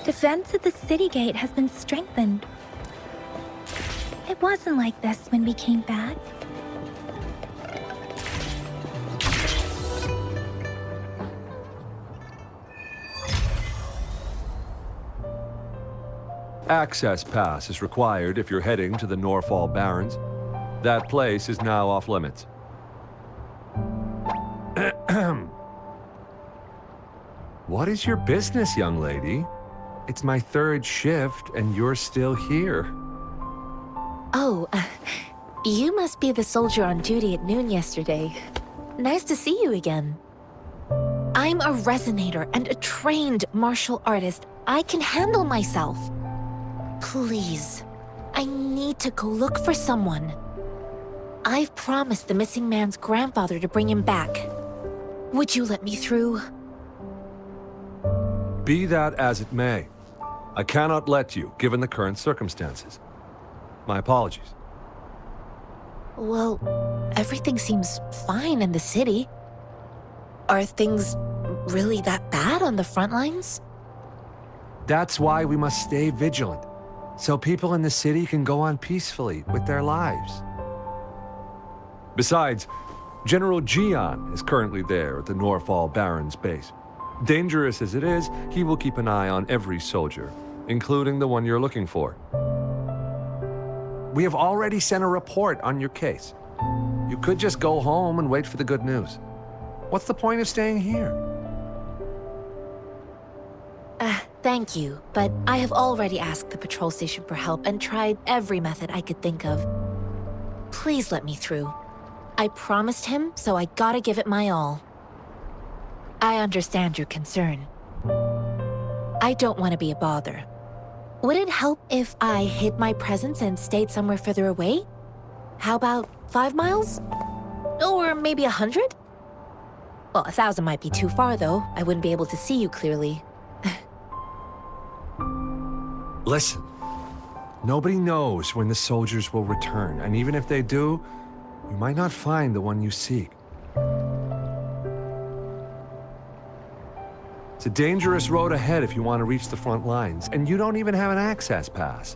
defense at the city gate has been strengthened. It wasn't like this when we came back. Access pass is required if you're heading to the Norfall Barrens. That place is now off limits. What is your business, young lady? It's my third shift and you're still here. Oh, you must be the soldier on duty at noon yesterday. Nice to see you again. I'm a resonator and a trained martial artist. I can handle myself. Please, I need to go look for someone. I've promised the missing man's grandfather to bring him back. Would you let me through? Be that as it may, I cannot let you, given the current circumstances. My apologies. Well, everything seems fine in the city. Are things really that bad on the front lines? That's why we must stay vigilant, so people in the city can go on peacefully with their lives. Besides, General Jian is currently there at the Norfall Barrens base. Dangerous as it is, he will keep an eye on every soldier, including the one you're looking for. We have already sent a report on your case. You could just go home and wait for the good news. What's the point of staying here? Thank you, but I have already asked the patrol station for help and tried every method I could think of. Please let me through. I promised him, so I gotta give it my all. I understand your concern. I don't want to be a bother. Would it help if I hid my presence and stayed somewhere further away? How about 5 miles? Or maybe 100? Well, 1,000 might be too far, though. I wouldn't be able to see you clearly. Listen, nobody knows when the soldiers will return, and even if they do, you might not find the one you seek. It's a dangerous road ahead if you want to reach the front lines, and you don't even have an access pass.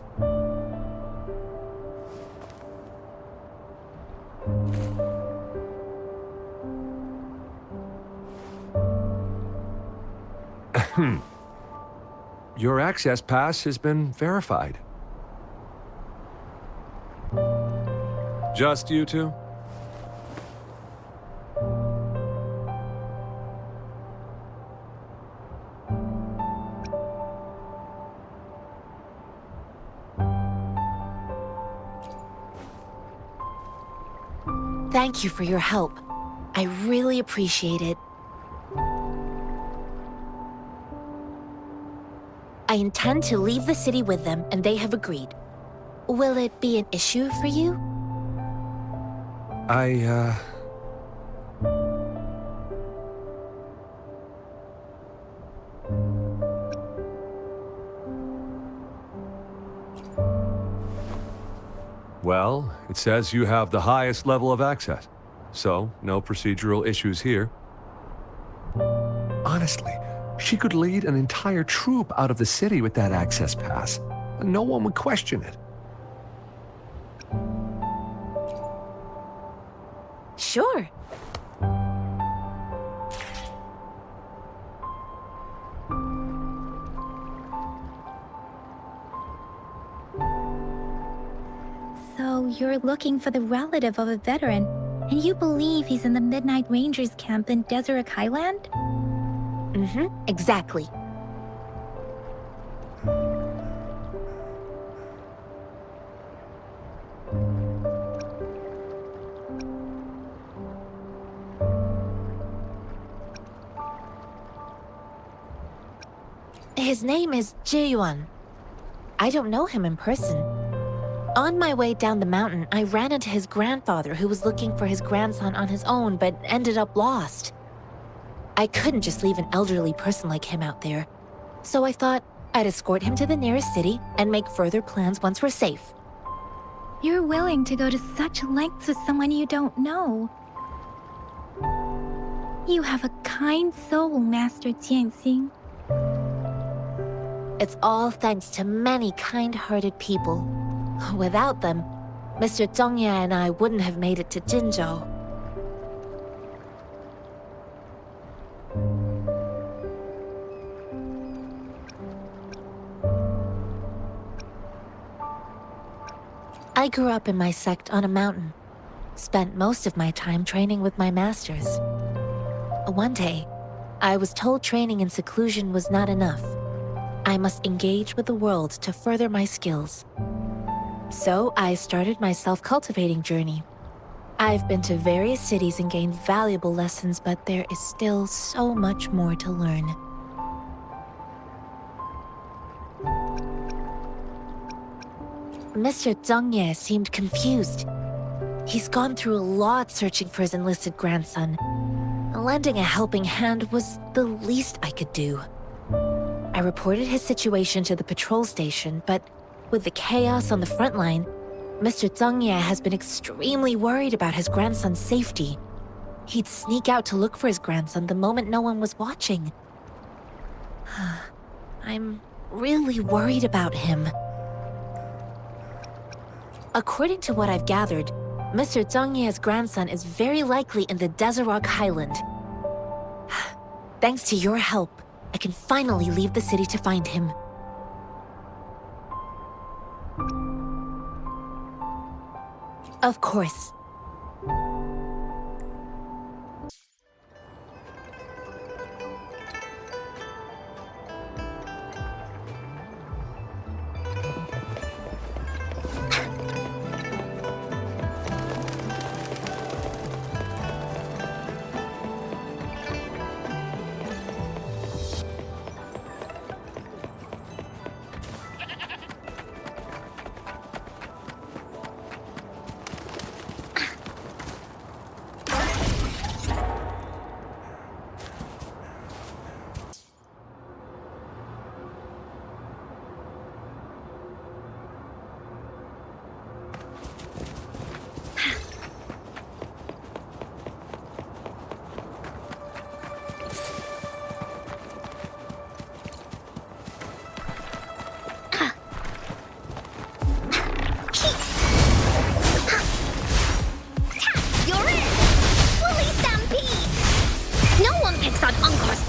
Your access pass has been verified. Just you two? Thank you for your help. I really appreciate it. I intend to leave the city with them, and they have agreed. Will it be an issue for you? Well, it says you have the highest level of access, so no procedural issues here. Honestly, she could lead an entire troop out of the city with that access pass, and no one would question it. Sure. So you're looking for the relative of a veteran, and you believe he's in the Midnight Rangers camp in Deseret Highland? Exactly. His name is Ji-yuan. I don't know him in person. On my way down the mountain, I ran into his grandfather who was looking for his grandson on his own but ended up lost. I couldn't just leave an elderly person like him out there, so I thought I'd escort him to the nearest city and make further plans once we're safe. You're willing to go to such lengths with someone you don't know. You have a kind soul, Master Tianxing. It's all thanks to many kind-hearted people. Without them, Mr. Zhongye and I wouldn't have made it to Jinzhou. I grew up in my sect on a mountain. Spent most of my time training with my masters. One day, I was told training in seclusion was not enough. I must engage with the world to further my skills. So I started my self-cultivating journey. I've been to various cities and gained valuable lessons, but there is still so much more to learn. Mr. Zhongye seemed confused. He's gone through a lot searching for his enlisted grandson. Lending a helping hand was the least I could do. I reported his situation to the patrol station, but with the chaos on the front line, Mr. Zhongye has been extremely worried about his grandson's safety. He'd sneak out to look for his grandson the moment no one was watching. I'm really worried about him. According to what I've gathered, Mr. Zhongye's grandson is very likely in the Desert Highland. Thanks to your help, I can finally leave the city to find him. Of course.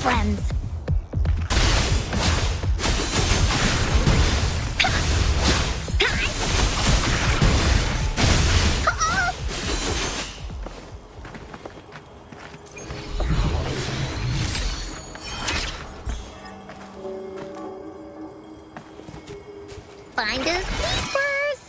Friends. Find us keepers.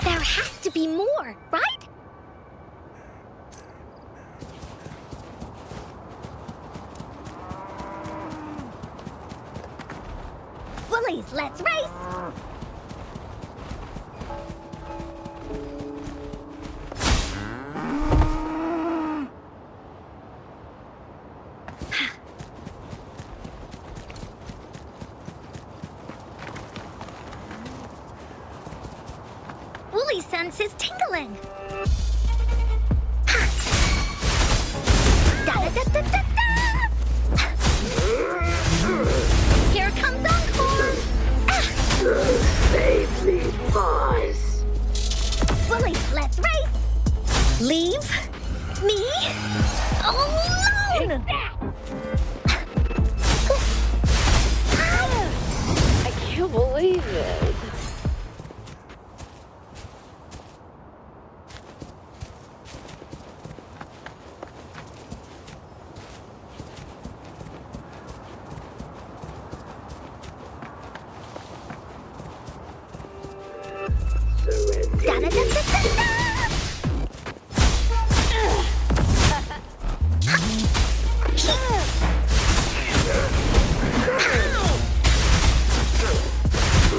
There has to be more, right? Bullies, let's race! Woolly sense is tingling. Da-da-da-da-da-da! Here comes Encore! Save me, boss. Woolly, let's race! Leave me alone! I killed believe it.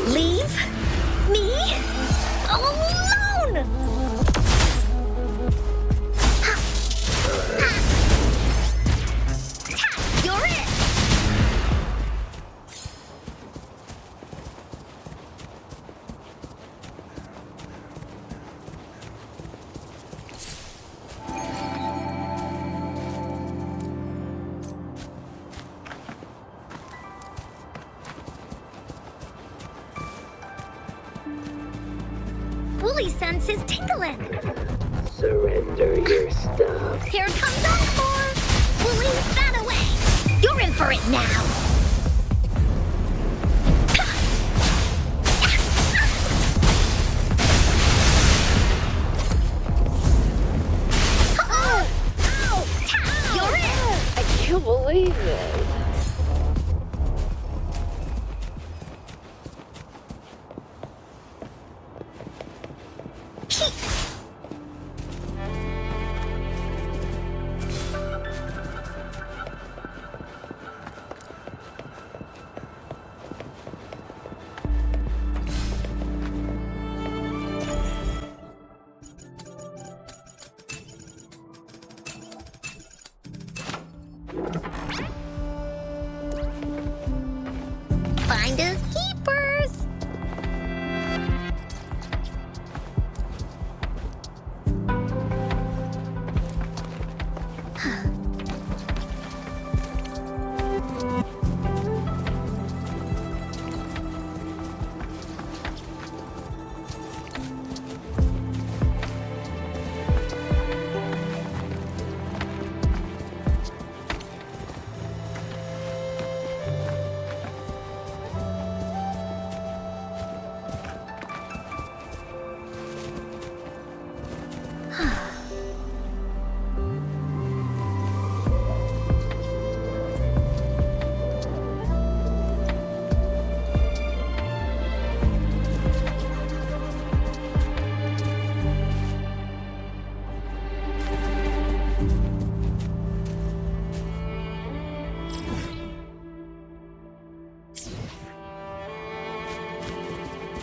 Leave me alone! You're it! Wooly senses tingling. Surrender your stuff. Here comes Encore! Wooly, that away! You're in for it now! You're it! I can't believe it. Finders keepers!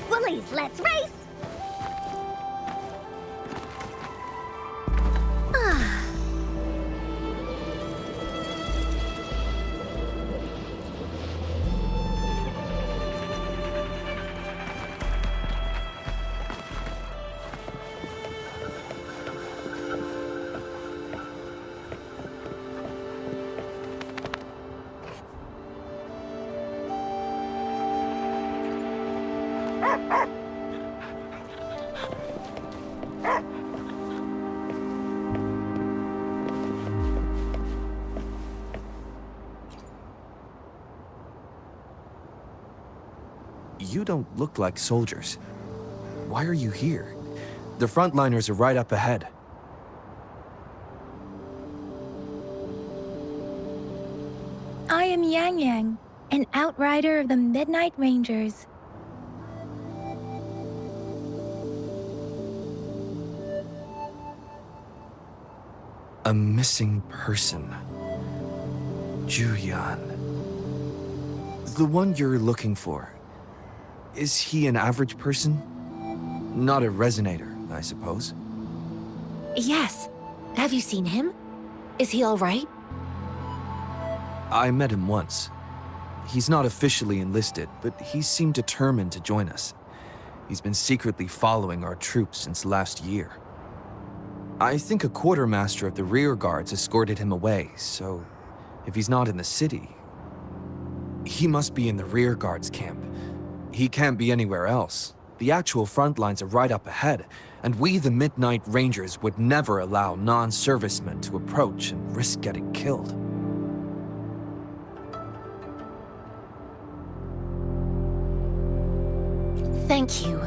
Woolies, let's race! You don't look like soldiers. Why are you here? The frontliners are right up ahead. I am Yang Yang, an outrider of the Midnight Rangers. A missing person. Juyan. The one you're looking for. Is he an average person? Not a resonator, I suppose. Yes. Have you seen him? Is he all right? I met him once. He's not officially enlisted, but he seemed determined to join us. He's been secretly following our troops since last year. I think a quartermaster of the rear guards escorted him away, so if he's not in the city, he must be in the rear guards camp. He can't be anywhere else. The actual front lines are right up ahead, and we, the Midnight Rangers, would never allow non-servicemen to approach and risk getting killed. Thank you.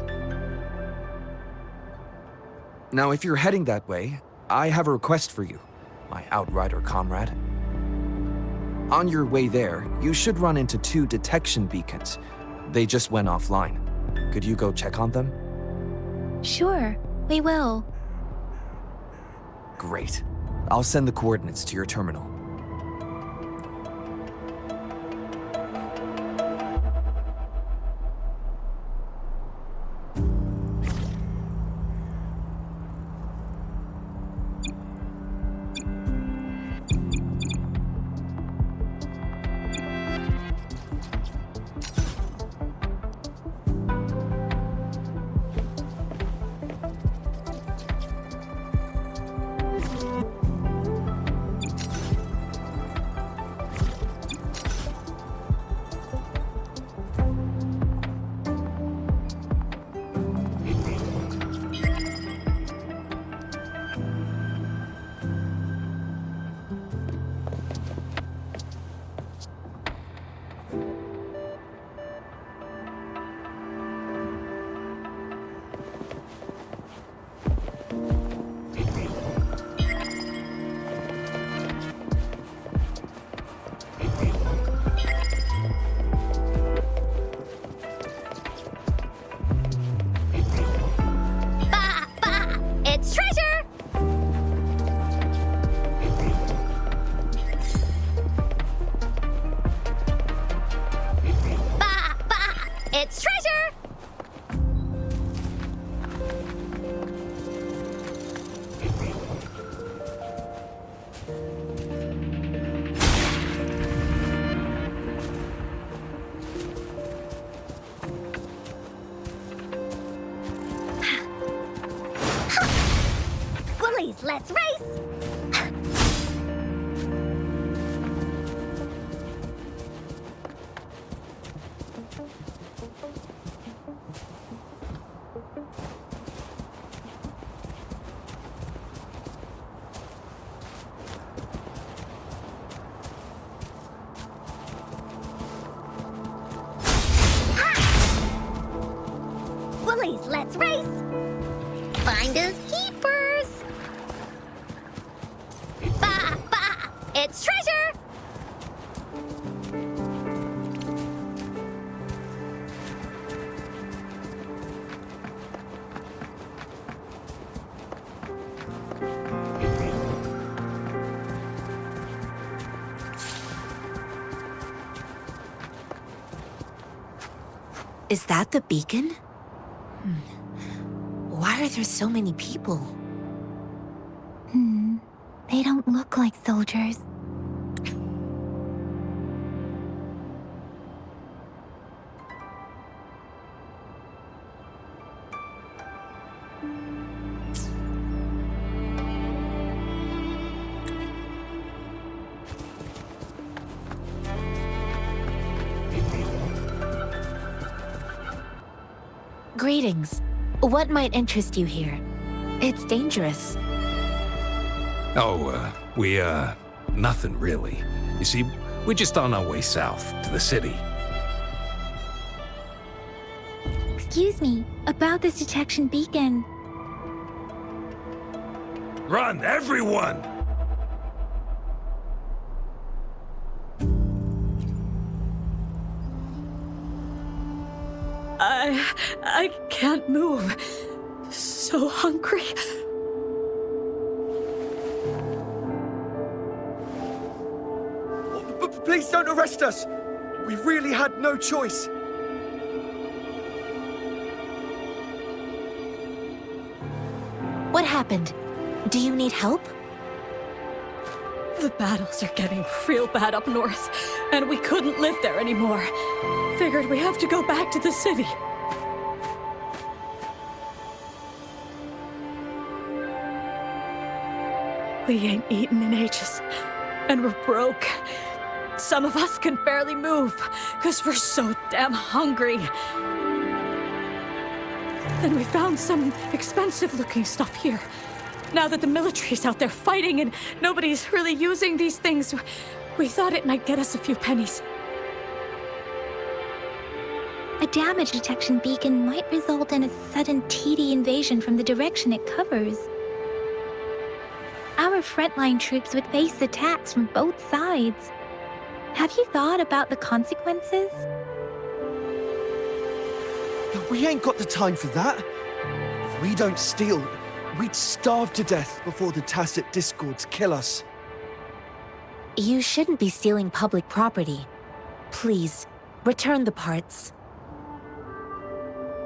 Now, if you're heading that way, I have a request for you, my outrider comrade. On your way there, you should run into 2 detection beacons. They just went offline. Could you go check on them? Sure, we will. Great. I'll send the coordinates to your terminal. It's treasure! It's treasure! Bullies, let's race! Bullies, let's race! Finders keepers! It's treasure! Is that the beacon? Why are there so many people? They don't look like soldiers. Greetings. What might interest you here? It's dangerous. Oh, nothing really. You see, we're just on our way south to the city. Excuse me, about this detection beacon. Run, everyone! I can't move. So hungry. Please don't arrest us! We really had no choice. What happened? Do you need help? The battles are getting real bad up north, and we couldn't live there anymore. Figured we have to go back to the city. We ain't eaten in ages, and we're broke. Some of us can barely move, because we're so damn hungry. Then we found some expensive-looking stuff here. Now that the military's out there fighting and nobody's really using these things, we thought it might get us a few pennies. A damage detection beacon might result in a sudden TD invasion from the direction it covers. Our frontline troops would face attacks from both sides. Have you thought about the consequences? We ain't got the time for that. If we don't steal, we'd starve to death before the tacit discords kill us. You shouldn't be stealing public property. Please, return the parts.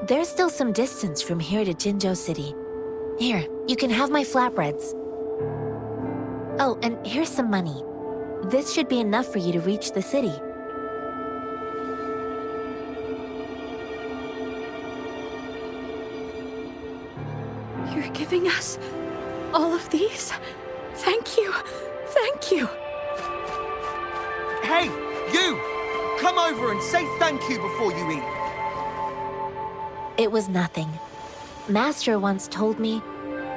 There's still some distance from here to Jinzhou City. Here, you can have my flatbreads. Oh, and here's some money. This should be enough for you to reach the city. You're giving us all of these? Thank you. Thank you. Hey, you! Come over and say thank you before you eat. It was nothing. Master once told me,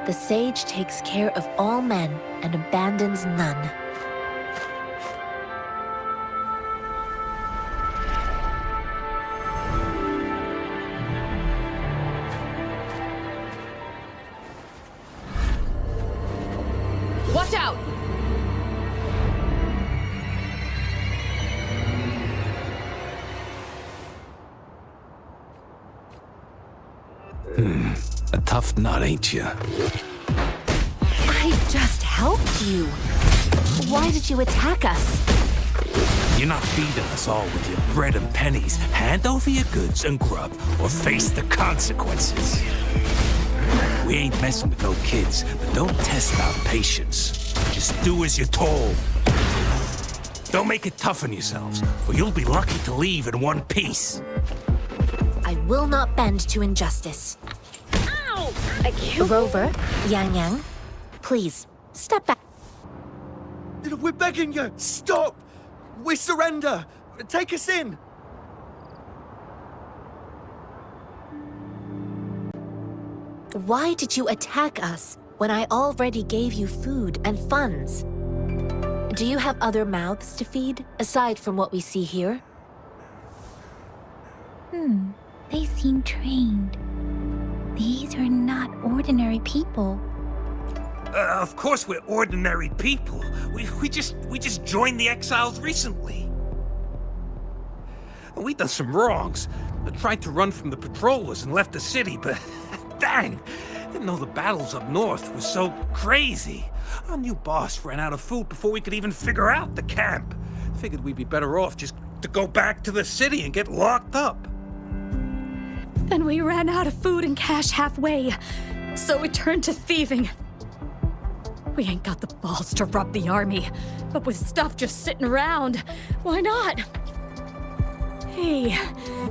the sage takes care of all men and abandons none. Watch out! A tough nut, ain't you? I just helped you. Why did you attack us? You're not feeding us all with your bread and pennies. Hand over your goods and grub, or face the consequences. We ain't messing with no kids, but don't test our patience. Just do as you're told. Don't make it tough on yourselves, or you'll be lucky to leave in one piece. I will not bend to injustice. Ow! I can't. Rover, Yang Yang, please, step back. We're begging you, stop! We surrender! Take us in! Why did you attack us when I already gave you food and funds? Do you have other mouths to feed, aside from what we see here? They seem trained. These are not ordinary people. Of course we're ordinary people. We just joined the exiles recently. And we done some wrongs. I tried to run from the patrollers and left the city, but dang, didn't know the battles up north were so crazy. Our new boss ran out of food before we could even figure out the camp. Figured we'd be better off just to go back to the city and get locked up. Then we ran out of food and cash halfway, so we turned to thieving. We ain't got the balls to rob the army, but with stuff just sitting around, why not? Hey,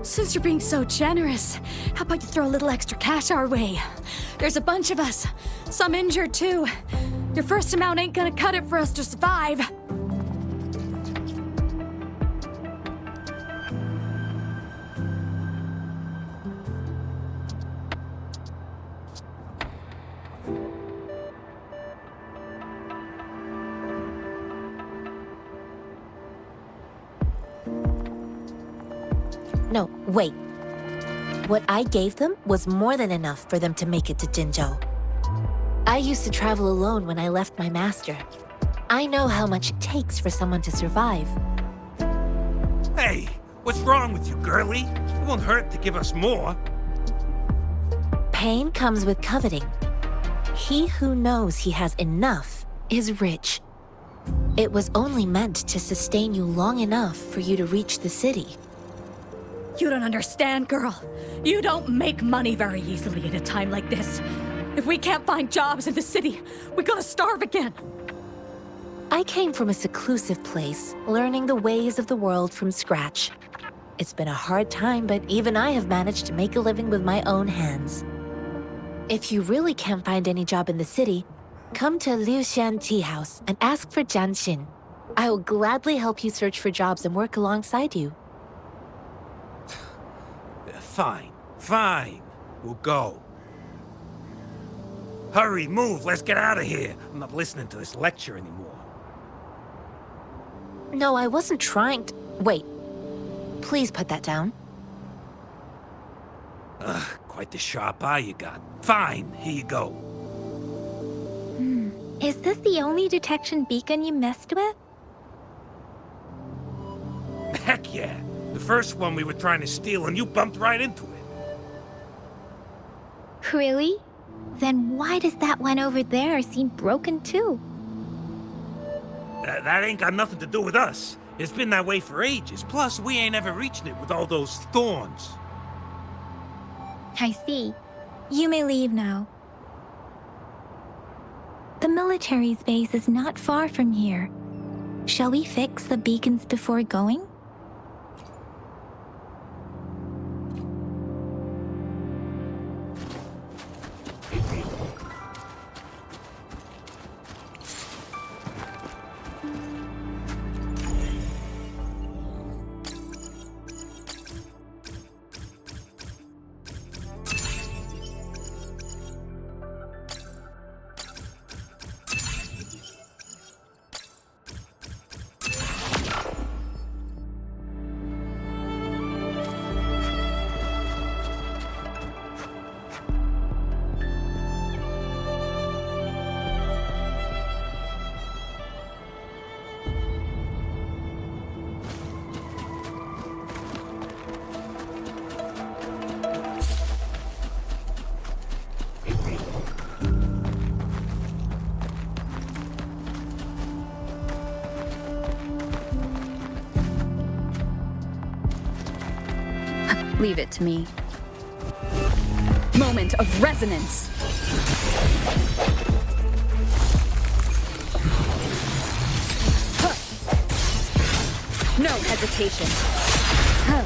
since you're being so generous, how about you throw a little extra cash our way? There's a bunch of us, some injured too. Your first amount ain't gonna cut it for us to survive. No, wait. What I gave them was more than enough for them to make it to Jinzhou. I used to travel alone when I left my master. I know how much it takes for someone to survive. Hey, what's wrong with you, girlie? It won't hurt to give us more. Pain comes with coveting. He who knows he has enough is rich. It was only meant to sustain you long enough for you to reach the city. You don't understand, girl. You don't make money very easily at a time like this. If we can't find jobs in the city, we're gonna starve again. I came from a seclusive place, learning the ways of the world from scratch. It's been a hard time, but even I have managed to make a living with my own hands. If you really can't find any job in the city, come to Liu Xian Tea House and ask for Jian Xin. I will gladly help you search for jobs and work alongside you. Fine. We'll go. Hurry, move, let's get out of here. I'm not listening to this lecture anymore. No, I wasn't trying to... Wait. Please put that down. Quite the sharp eye you got. Fine, here you go. Is this the only detection beacon you messed with? Heck yeah. The first one we were trying to steal and you bumped right into it. Really? Then why does that one over there seem broken too? That ain't got nothing to do with us. It's been that way for ages. Plus, we ain't ever reaching it with all those thorns. I see. You may leave now. The military's base is not far from here. Shall we fix the beacons before going? Leave it to me. Moment of resonance. Huh. No hesitation. Huh.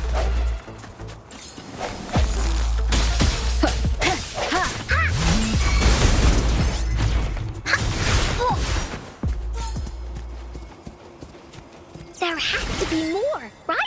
There has to be more, right?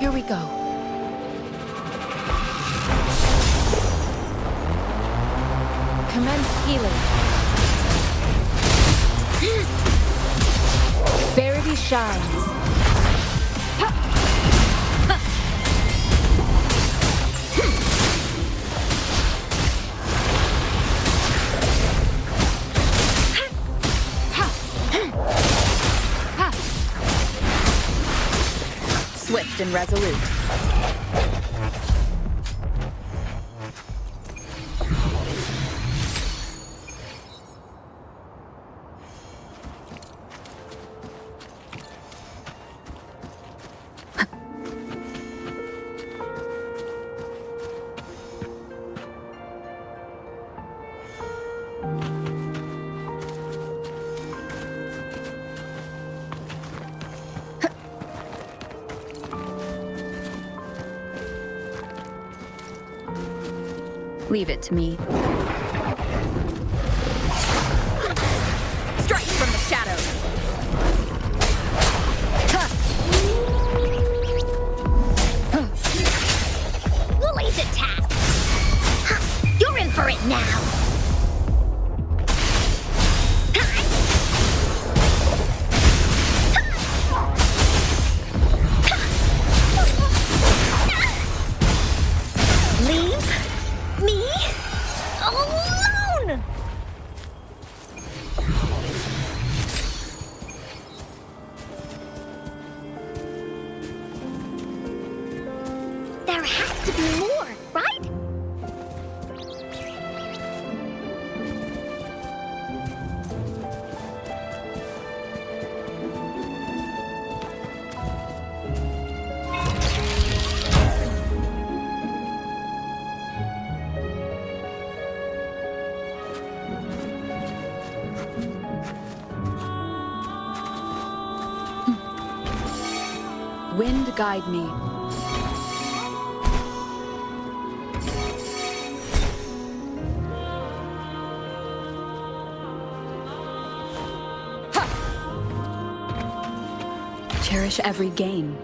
Here we go. Commence healing. Verity shines. Swift and resolute. Leave it to me. Strike from the shadows. Woolly's attack! Ha! You're in for it now! There has to be more, right? Wind guide me. Ha! Cherish every gain.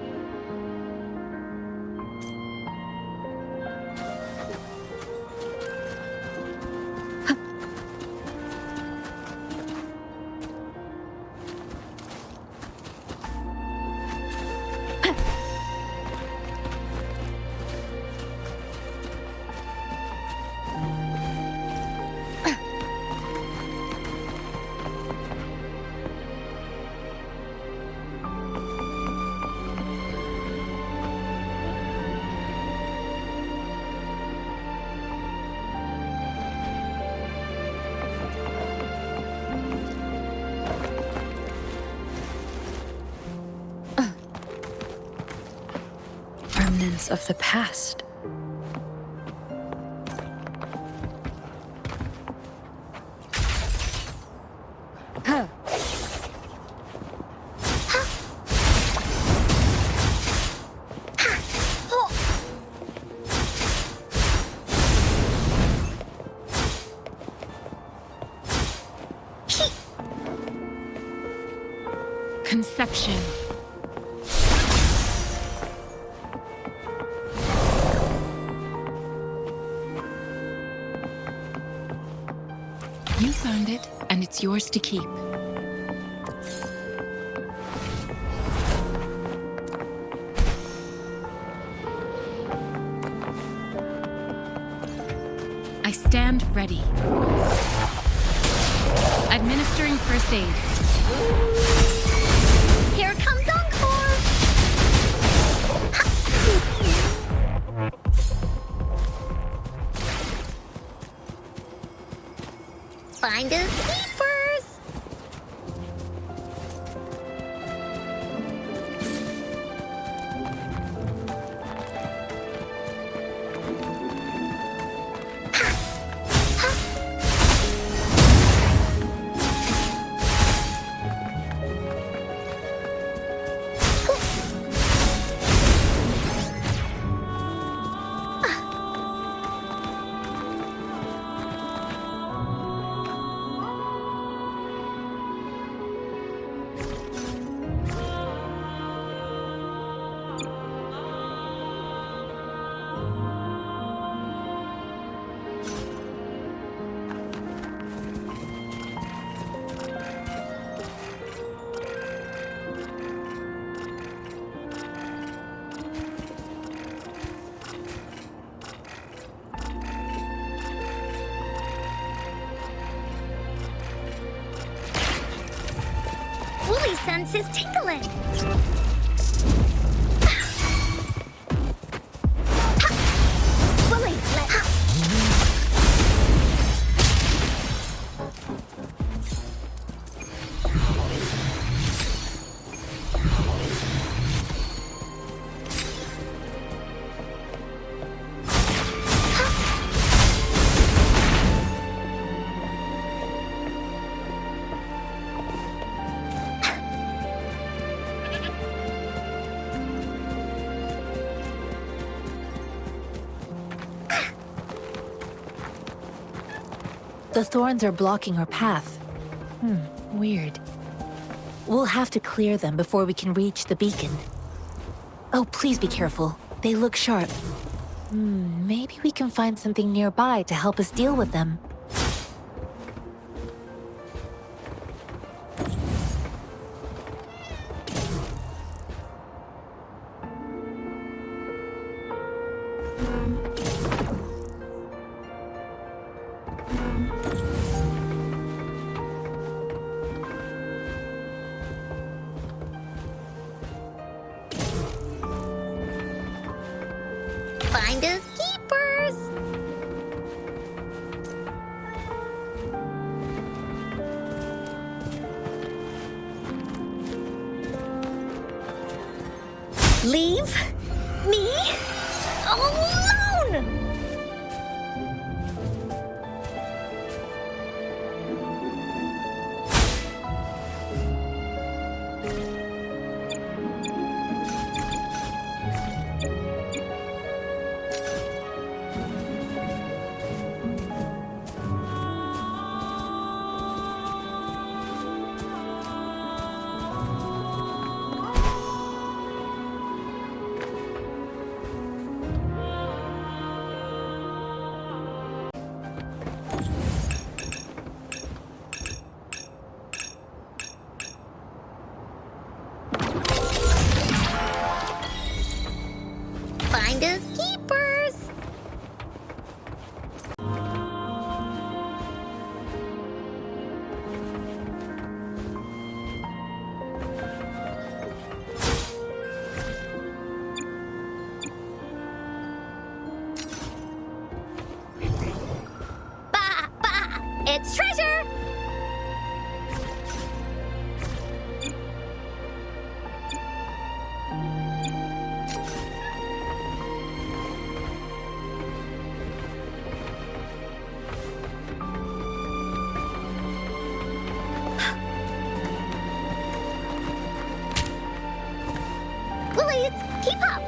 Remnants of the past. Huh. Conception. You found it, and it's yours to keep. I stand ready. Administering first aid. Here comes Encore! Find us keepers! Wooly sense is tingling. Wooly, The thorns are blocking our path. Weird. We'll have to clear them before we can reach the beacon. Oh, please be careful. They look sharp. Maybe we can find something nearby to help us deal with them. Finders keepers. Leave me alone! Finders keepers. Bah, bah, it's treasure. Willie, keep up.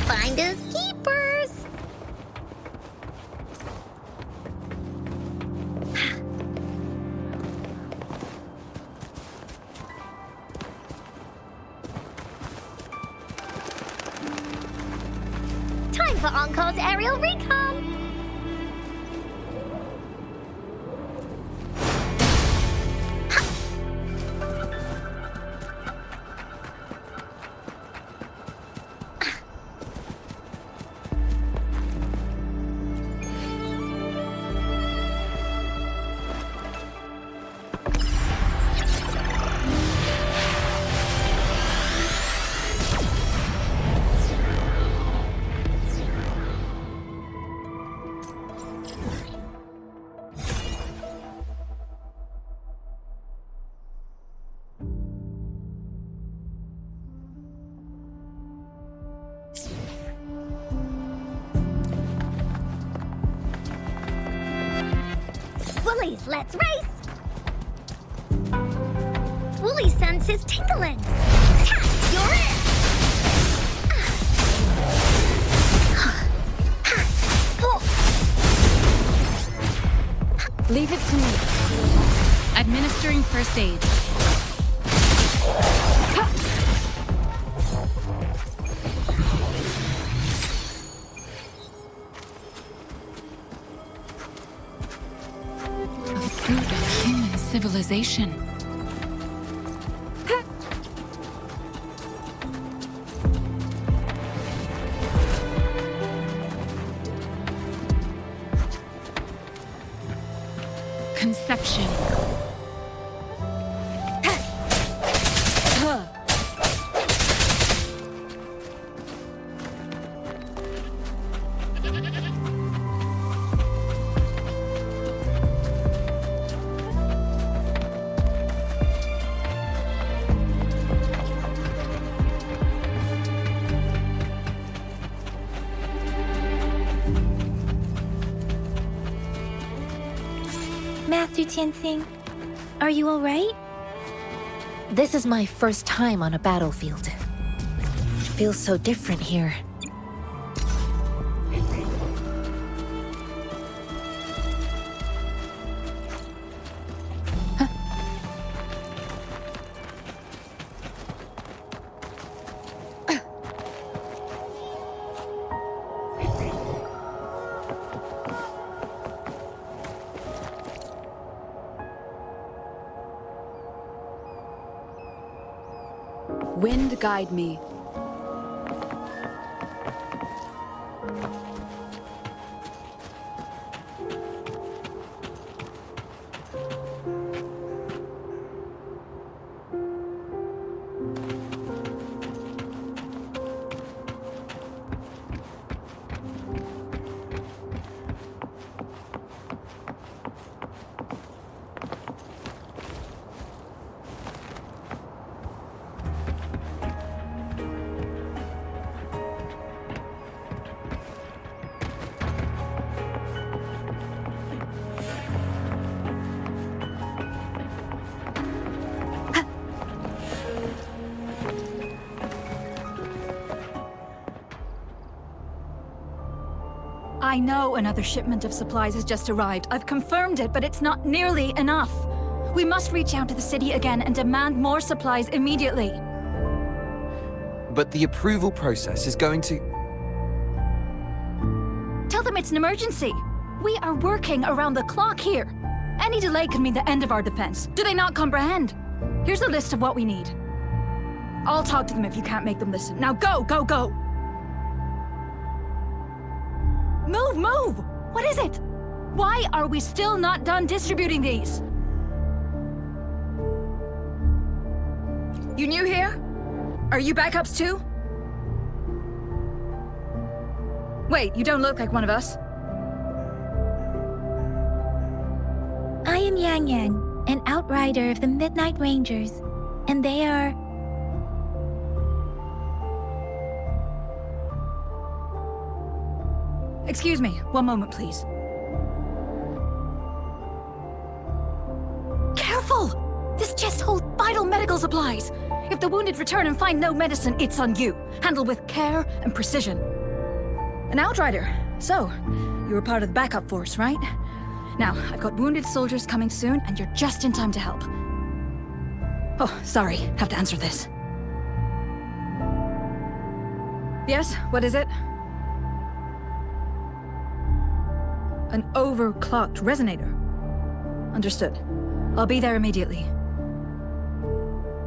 Finders keepers. Time for Encore's aerial recon. Woolies, let's race! Wooly sense is tingling. Tack, you're in! Leave it to me. Administering first aid. A fruit of human civilization. Conception. Master Tianxing, are you alright? This is my first time on a battlefield. It feels so different here. Wind guide me. I know another shipment of supplies has just arrived. I've confirmed it, but it's not nearly enough. We must reach out to the city again and demand more supplies immediately. But the approval process is going to... Tell them it's an emergency. We are working around the clock here. Any delay could mean the end of our defense. Do they not comprehend? Here's a list of what we need. I'll talk to them if you can't make them listen. Now go, go, go! Move, move! What is it? Why are we still not done distributing these? You new here? Are you backups too? Wait, you don't look like one of us. I am Yang Yang, an outrider of the Midnight Rangers, and they are... Excuse me, one moment, please. Careful! This chest holds vital medical supplies. If the wounded return and find no medicine, it's on you. Handle with care and precision. An outrider. So, you were part of the backup force, right? Now, I've got wounded soldiers coming soon, and you're just in time to help. Oh, sorry, have to answer this. Yes, what is it? An overclocked resonator. Understood. I'll be there immediately.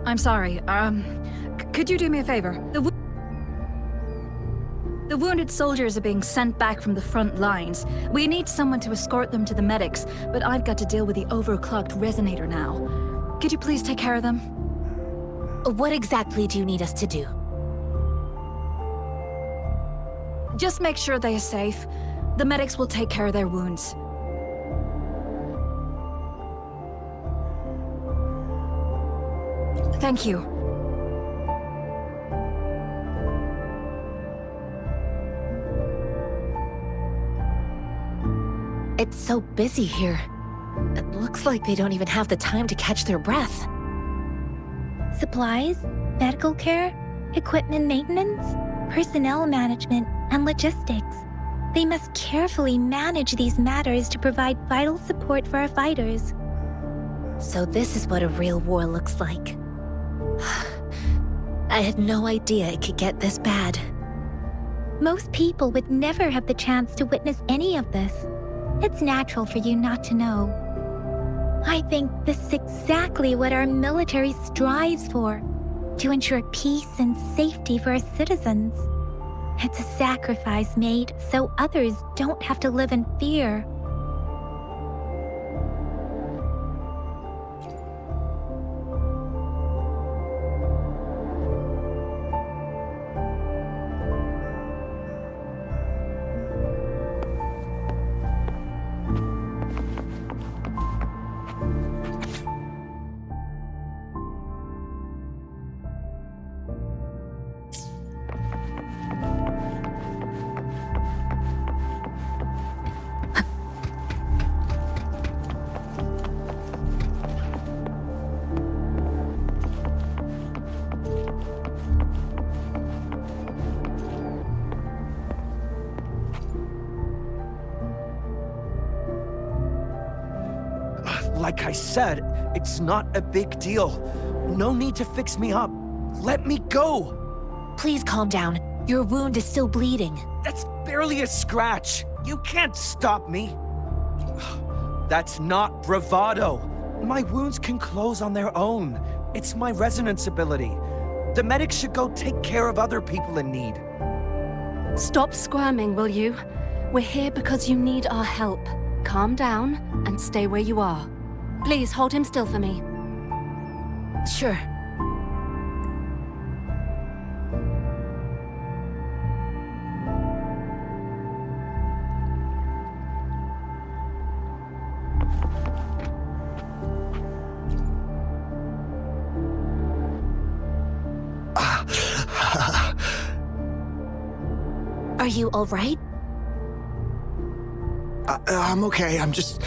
I'm sorry, could you do me a favor? The wounded soldiers are being sent back from the front lines. We need someone to escort them to the medics, but I've got to deal with the overclocked resonator now. Could you please take care of them? What exactly do you need us to do? Just make sure they are safe. The medics will take care of their wounds. Thank you. It's so busy here. It looks like they don't even have the time to catch their breath. Supplies, medical care, equipment maintenance, personnel management, and logistics. They must carefully manage these matters to provide vital support for our fighters. So this is what a real war looks like. I had no idea it could get this bad. Most people would never have the chance to witness any of this. It's natural for you not to know. I think this is exactly what our military strives for, to ensure peace and safety for our citizens. It's a sacrifice made so others don't have to live in fear. Like I said, it's not a big deal. No need to fix me up. Let me go! Please calm down. Your wound is still bleeding. That's barely a scratch. You can't stop me. That's not bravado. My wounds can close on their own. It's my resonance ability. The medics should go take care of other people in need. Stop squirming, will you? We're here because you need our help. Calm down and stay where you are. Please hold him still for me. Sure. Are you all right? I'm okay. I'm just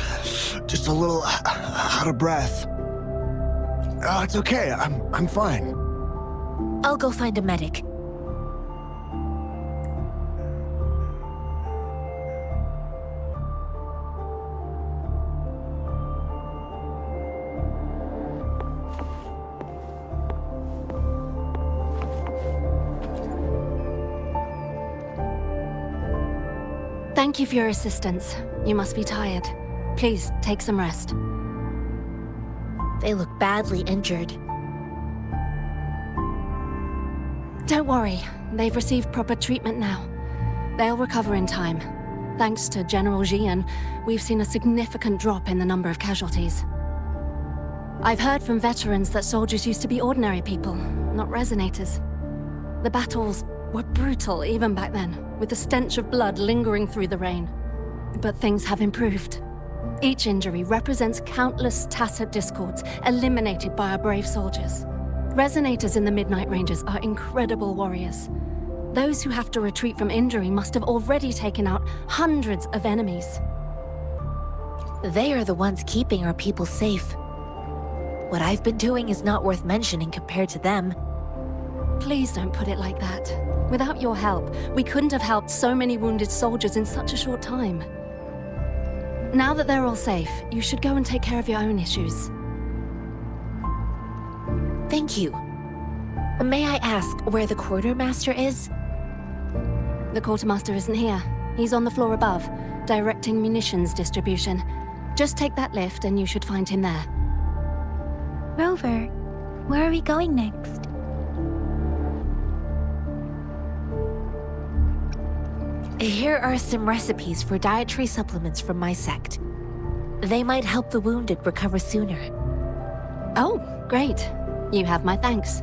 a little out of breath. It's okay. I'm fine. I'll go find a medic. Thank you for your assistance. You must be tired. Please, take some rest. They look badly injured. Don't worry. They've received proper treatment now. They'll recover in time. Thanks to General Jian, we've seen a significant drop in the number of casualties. I've heard from veterans that soldiers used to be ordinary people, not resonators. The battles were brutal even back then, with the stench of blood lingering through the rain. But things have improved. Each injury represents countless tacit discords eliminated by our brave soldiers. Resonators in the Midnight Rangers are incredible warriors. Those who have to retreat from injury must have already taken out hundreds of enemies. They are the ones keeping our people safe. What I've been doing is not worth mentioning compared to them. Please don't put it like that. Without your help, we couldn't have helped so many wounded soldiers in such a short time. Now that they're all safe, you should go and take care of your own issues. Thank you. May I ask where the quartermaster is? The quartermaster isn't here. He's on the floor above, directing munitions distribution. Just take that lift and you should find him there. Rover, where are we going next? Here are some recipes for dietary supplements from my sect. They might help the wounded recover sooner. Oh, great. You have my thanks.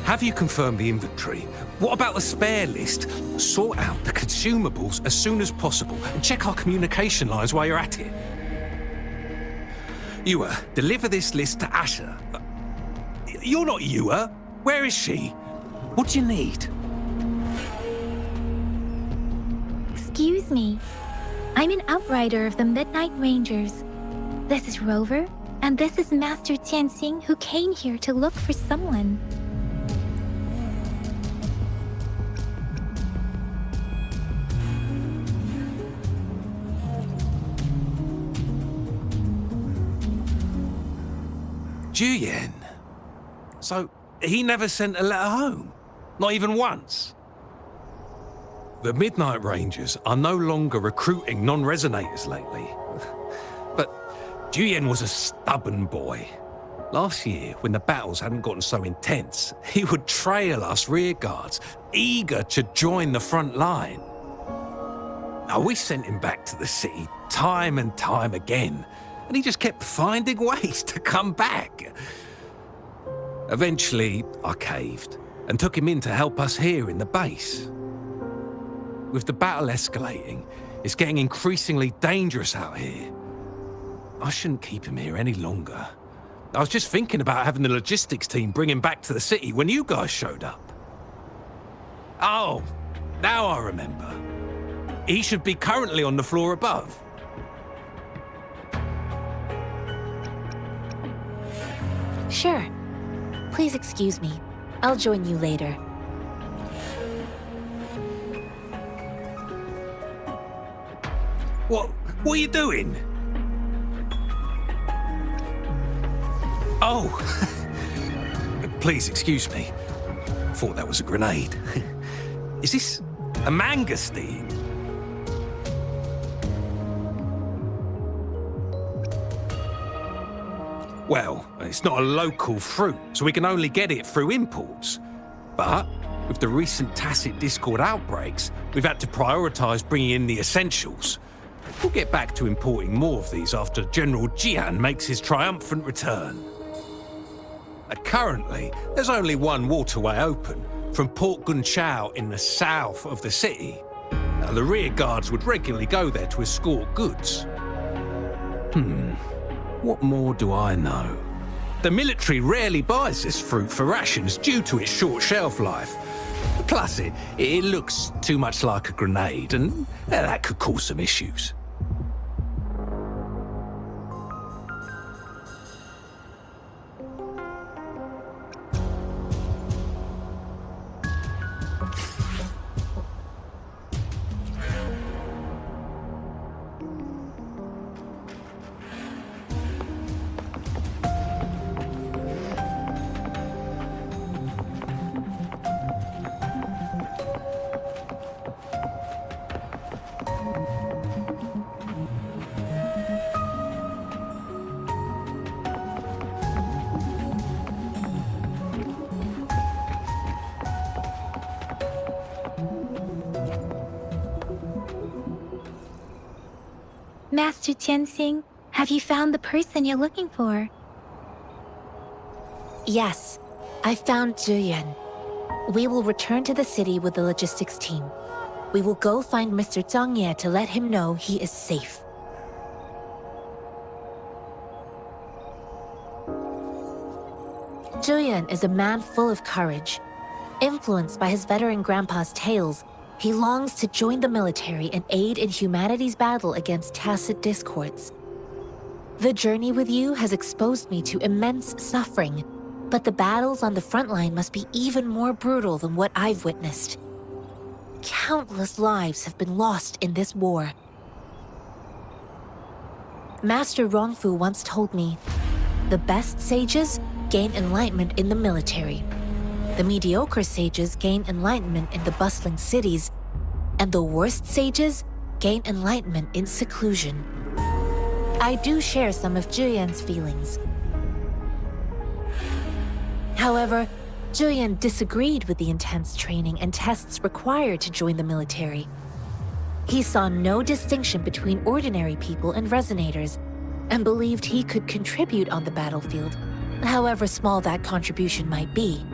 Have you confirmed the inventory? What about the spare list? Sort out the consumables as soon as possible and check our communication lines while you're at it. Yua, deliver this list to Asher. You're not Yua. Where is she? What do you need? Excuse me. I'm an outrider of the Midnight Rangers. This is Rover, and this is Master Tianxing, who came here to look for someone. Juyen. So, he never sent a letter home? Not even once? The Midnight Rangers are no longer recruiting non-resonators lately. But Juyen was a stubborn boy. Last year, when the battles hadn't gotten so intense, he would trail us rearguards, eager to join the front line. Now, we sent him back to the city time and time again, and he just kept finding ways to come back. Eventually, I caved and took him in to help us here in the base. With the battle escalating, it's getting increasingly dangerous out here. I shouldn't keep him here any longer. I was just thinking about having the logistics team bring him back to the city when you guys showed up. Oh, now I remember. He should be currently on the floor above. Sure. Please excuse me. I'll join you later. What are you doing? Oh, please excuse me. Thought that was a grenade. Is this a mangosteen? Well, it's not a local fruit, so we can only get it through imports. But with the recent tacit Discord outbreaks, we've had to prioritize bringing in the essentials. We'll get back to importing more of these after General Jian makes his triumphant return. Currently, there's only one waterway open, from Port Gunchao in the south of the city. Now, the rear guards would regularly go there to escort goods. What more do I know? The military rarely buys this fruit for rations due to its short shelf life. Plus, it looks too much like a grenade, and that could cause some issues. Master Tianxing, have you found the person you're looking for? Yes, I found Juyen. We will return to the city with the logistics team. We will go find Mr. Zhang Ye to let him know he is safe. Juyen is a man full of courage. Influenced by his veteran grandpa's tales, he longs to join the military and aid in humanity's battle against tacit discords. The journey with you has exposed me to immense suffering, but the battles on the front line must be even more brutal than what I've witnessed. Countless lives have been lost in this war. Master Rongfu once told me, the best sages gain enlightenment in the military. The mediocre sages gain enlightenment in the bustling cities, and the worst sages gain enlightenment in seclusion. I do share some of Juyen's feelings. However, Juyen disagreed with the intense training and tests required to join the military. He saw no distinction between ordinary people and resonators, and believed he could contribute on the battlefield, however small that contribution might be.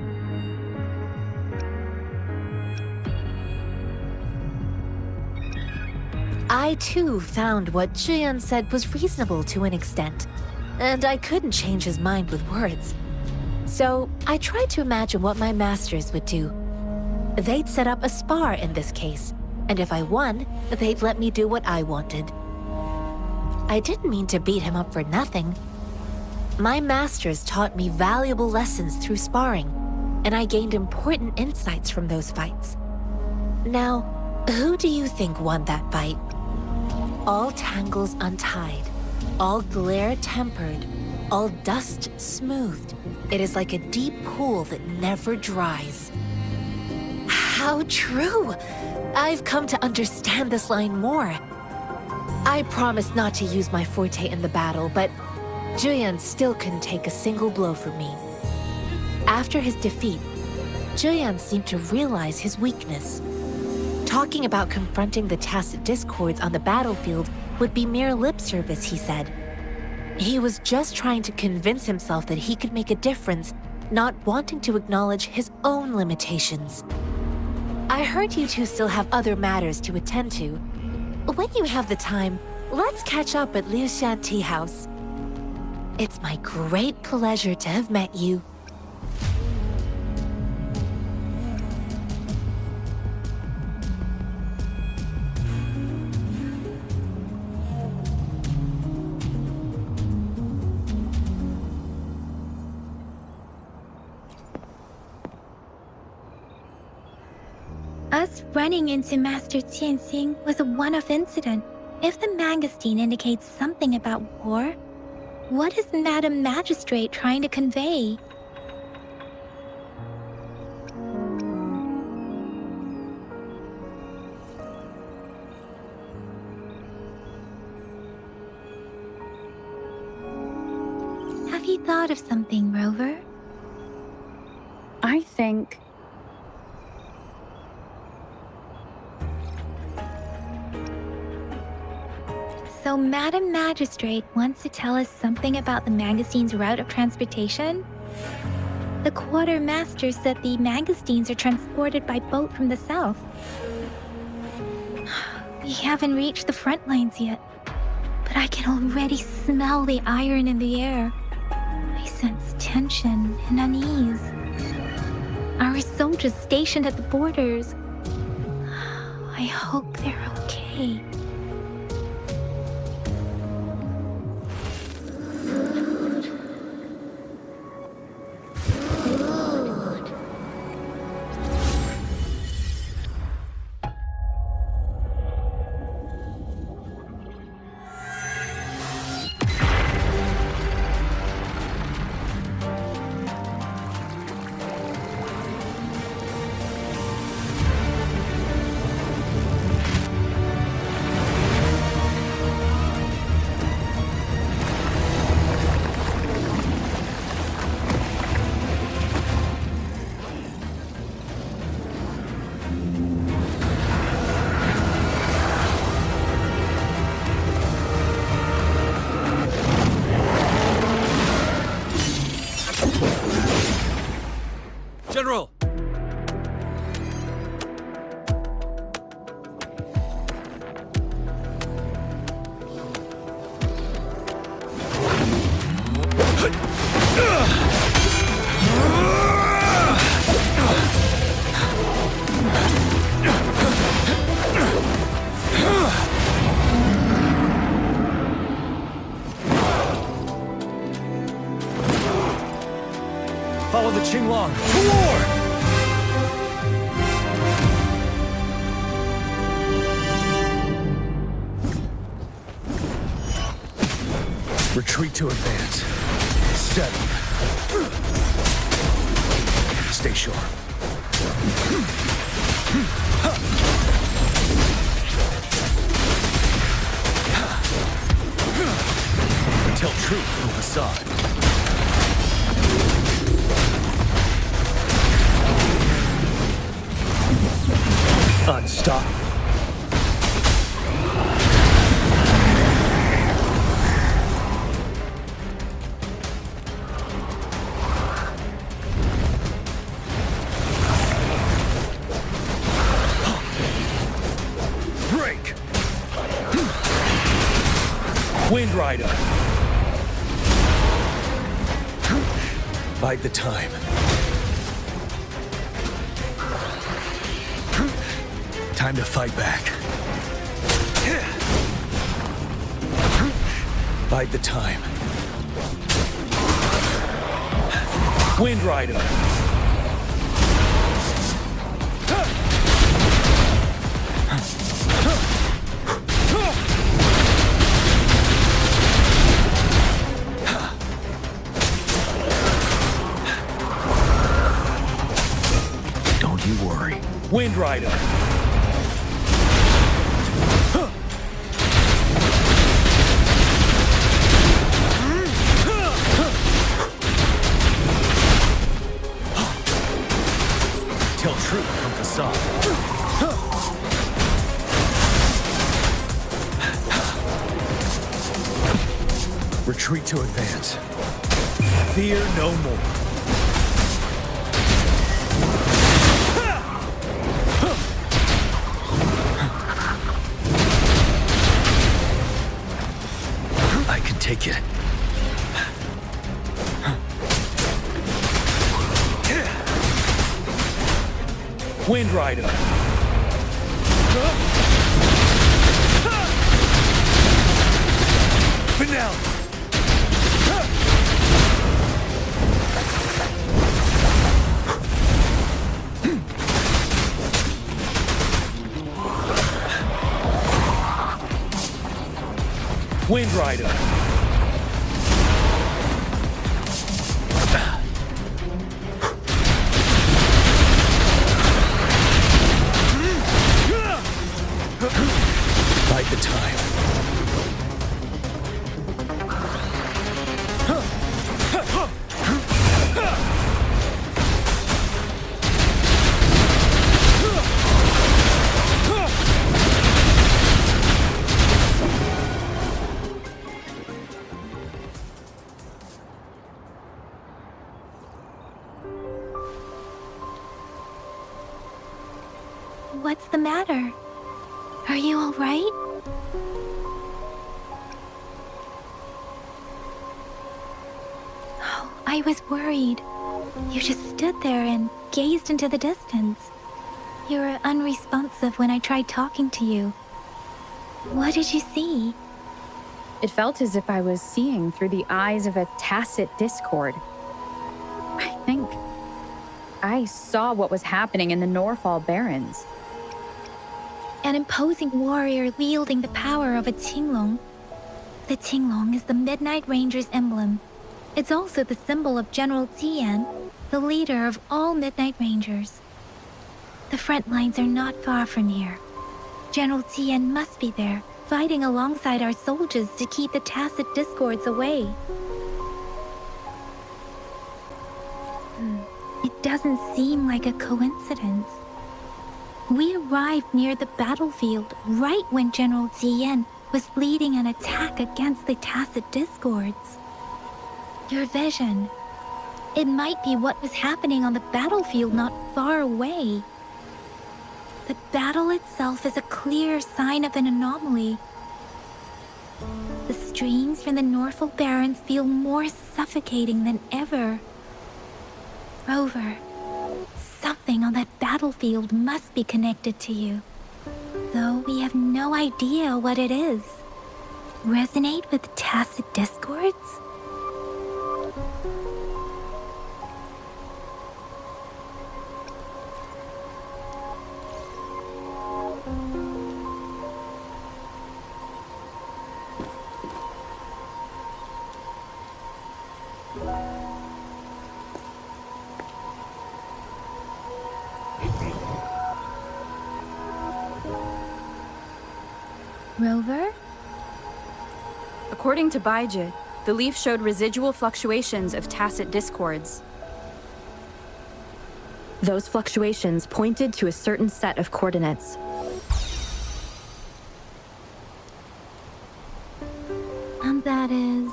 I too found what Juyan said was reasonable to an extent, and I couldn't change his mind with words. So I tried to imagine what my masters would do. They'd set up a spar in this case, and if I won, they'd let me do what I wanted. I didn't mean to beat him up for nothing. My masters taught me valuable lessons through sparring, and I gained important insights from those fights. Now, who do you think won that fight? All tangles untied, all glare tempered, all dust smoothed. It is like a deep pool that never dries. How true! I've come to understand this line more. I promised not to use my forte in the battle, but Juyan still couldn't take a single blow from me. After his defeat, Juyan seemed to realize his weakness. Talking about confronting the tacit discords on the battlefield would be mere lip service, he said. He was just trying to convince himself that he could make a difference, not wanting to acknowledge his own limitations. I heard you two still have other matters to attend to. When you have the time, let's catch up at Liu Shan Tea House. It's my great pleasure to have met you. Us running into Master Tianxing was a one-off incident. If the Mangosteen indicates something about war, what is Madam Magistrate trying to convey? Have you thought of something, Rover? I think... So Madam Magistrate wants to tell us something about the Mangosteen's route of transportation? The Quartermaster said the Mangosteens are transported by boat from the south. We haven't reached the front lines yet, but I can already smell the iron in the air. I sense tension and unease. Our soldiers stationed at the borders. I hope they're okay. General! Follow the Qinglong to war! Retreat to advance. 7. Stay sharp. Tell truth move aside. Unstop. Break. Wind Rider. Bide the time. Time to fight back. Bide the time. Wind Rider. Don't you worry. Wind Rider. Till truth from facade. Retreat to advance. Fear no more. I can take it. Wind Rider. Finale. Wind Rider. Bide the time. What's the matter? Are you all right? Oh, I was worried. You just stood there and gazed into the distance. You were unresponsive when I tried talking to you. What did you see? It felt as if I was seeing through the eyes of a tacit discord. I think I saw what was happening in the Norfall Barrens. An imposing warrior wielding the power of a Tinglong. The Tinglong is the Midnight Ranger's emblem. It's also the symbol of General Tian, the leader of all Midnight Rangers. The front lines are not far from here. General Tian must be there, fighting alongside our soldiers to keep the tacit discords away. It doesn't seem like a coincidence. We arrived near the battlefield right when General Tian was leading an attack against the tacit discords. Your vision. It might be what was happening on the battlefield not far away. The battle itself is a clear sign of an anomaly. The streams from the Norfall Barrens feel more suffocating than ever. Rover, something on that battlefield must be connected to you, though we have no idea what it is. Resonate with tacit discords? Rover? According to Baijit, the leaf showed residual fluctuations of tacit discords. Those fluctuations pointed to a certain set of coordinates. And that is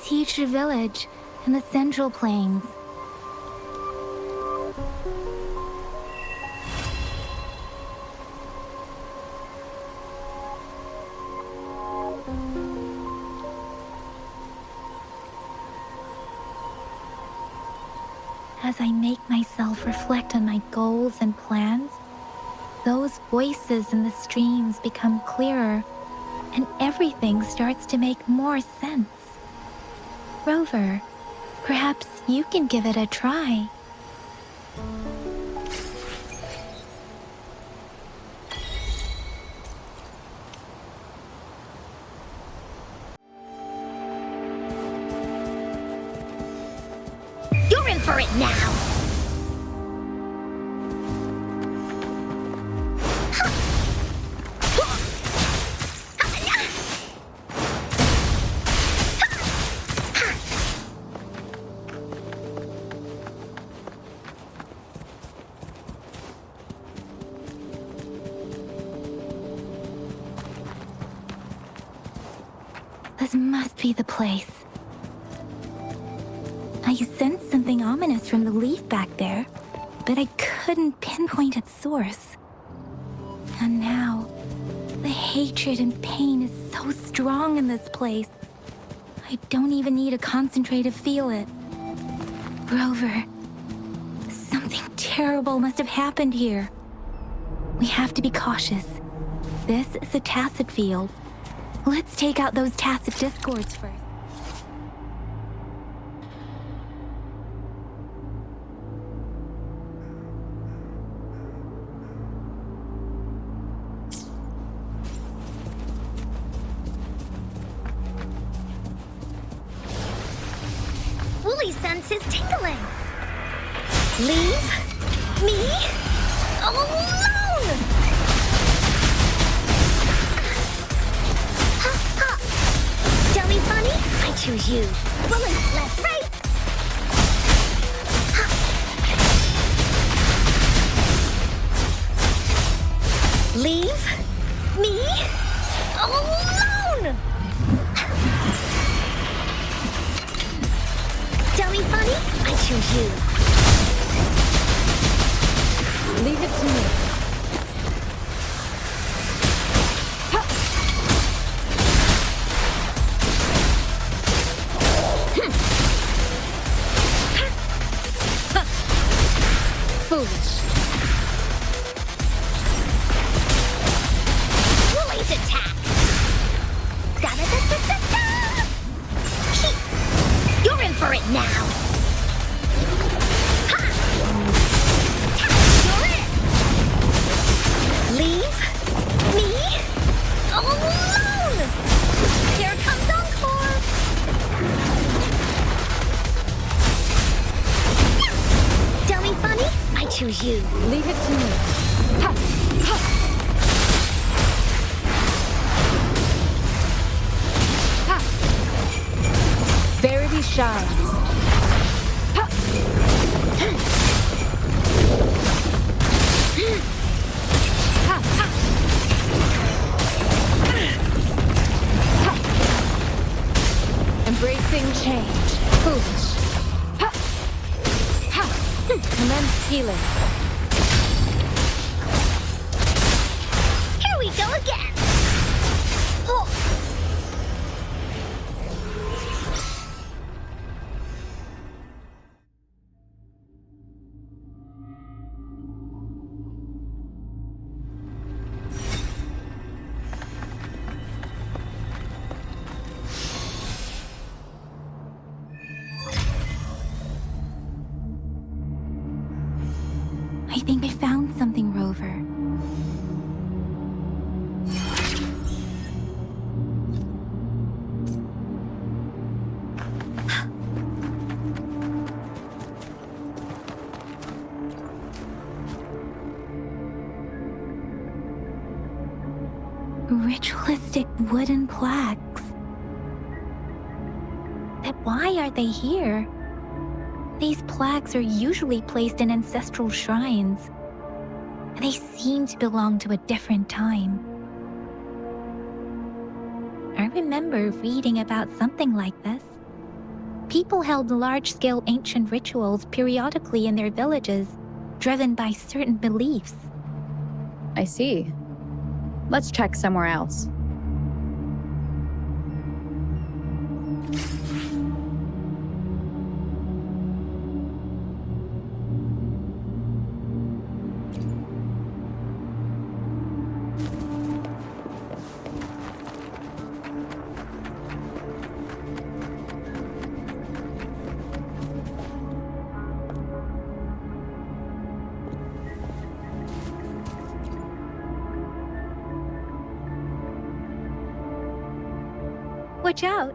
Teacher Village in the Central Plains. As I make myself reflect on my goals and plans, those voices in the streams become clearer, and everything starts to make more sense. Rover, perhaps you can give it a try. You're in for it now! This must be the place. I sensed something ominous from the leaf back there, but I couldn't pinpoint its source. And now, the hatred and pain is so strong in this place. I don't even need to concentrate to feel it. Rover, something terrible must have happened here. We have to be cautious. This is a tacet field. Let's take out those tacit discords first. Woolly sense is tingling. Leave me alone! Ha ha! Jelly Bunny, I choose you. Woolly, let's race! Ha. Leave me alone! Jelly Bunny, I choose you. Leave it to me. Foolish. Woolly's attack. Da-da-da-da-da-da! You're in for it now. Ha! You're in. Leave me alone. Here comes Encore. Dummy Funny, I choose you. Leave it to me. Ha! Ha! Ha! Verity shines. Ha! Ha! Ha! Ha! Embracing change. Foolish. Ha! Ha! Commence healing. Here we go again. Oh. I think I found something, Rover. Ritualistic wooden plaques. But why are they here? These plaques are usually placed in ancestral shrines. They seem to belong to a different time. I remember reading about something like this. People held large-scale ancient rituals periodically in their villages, driven by certain beliefs. I see. Let's check somewhere else. Watch out.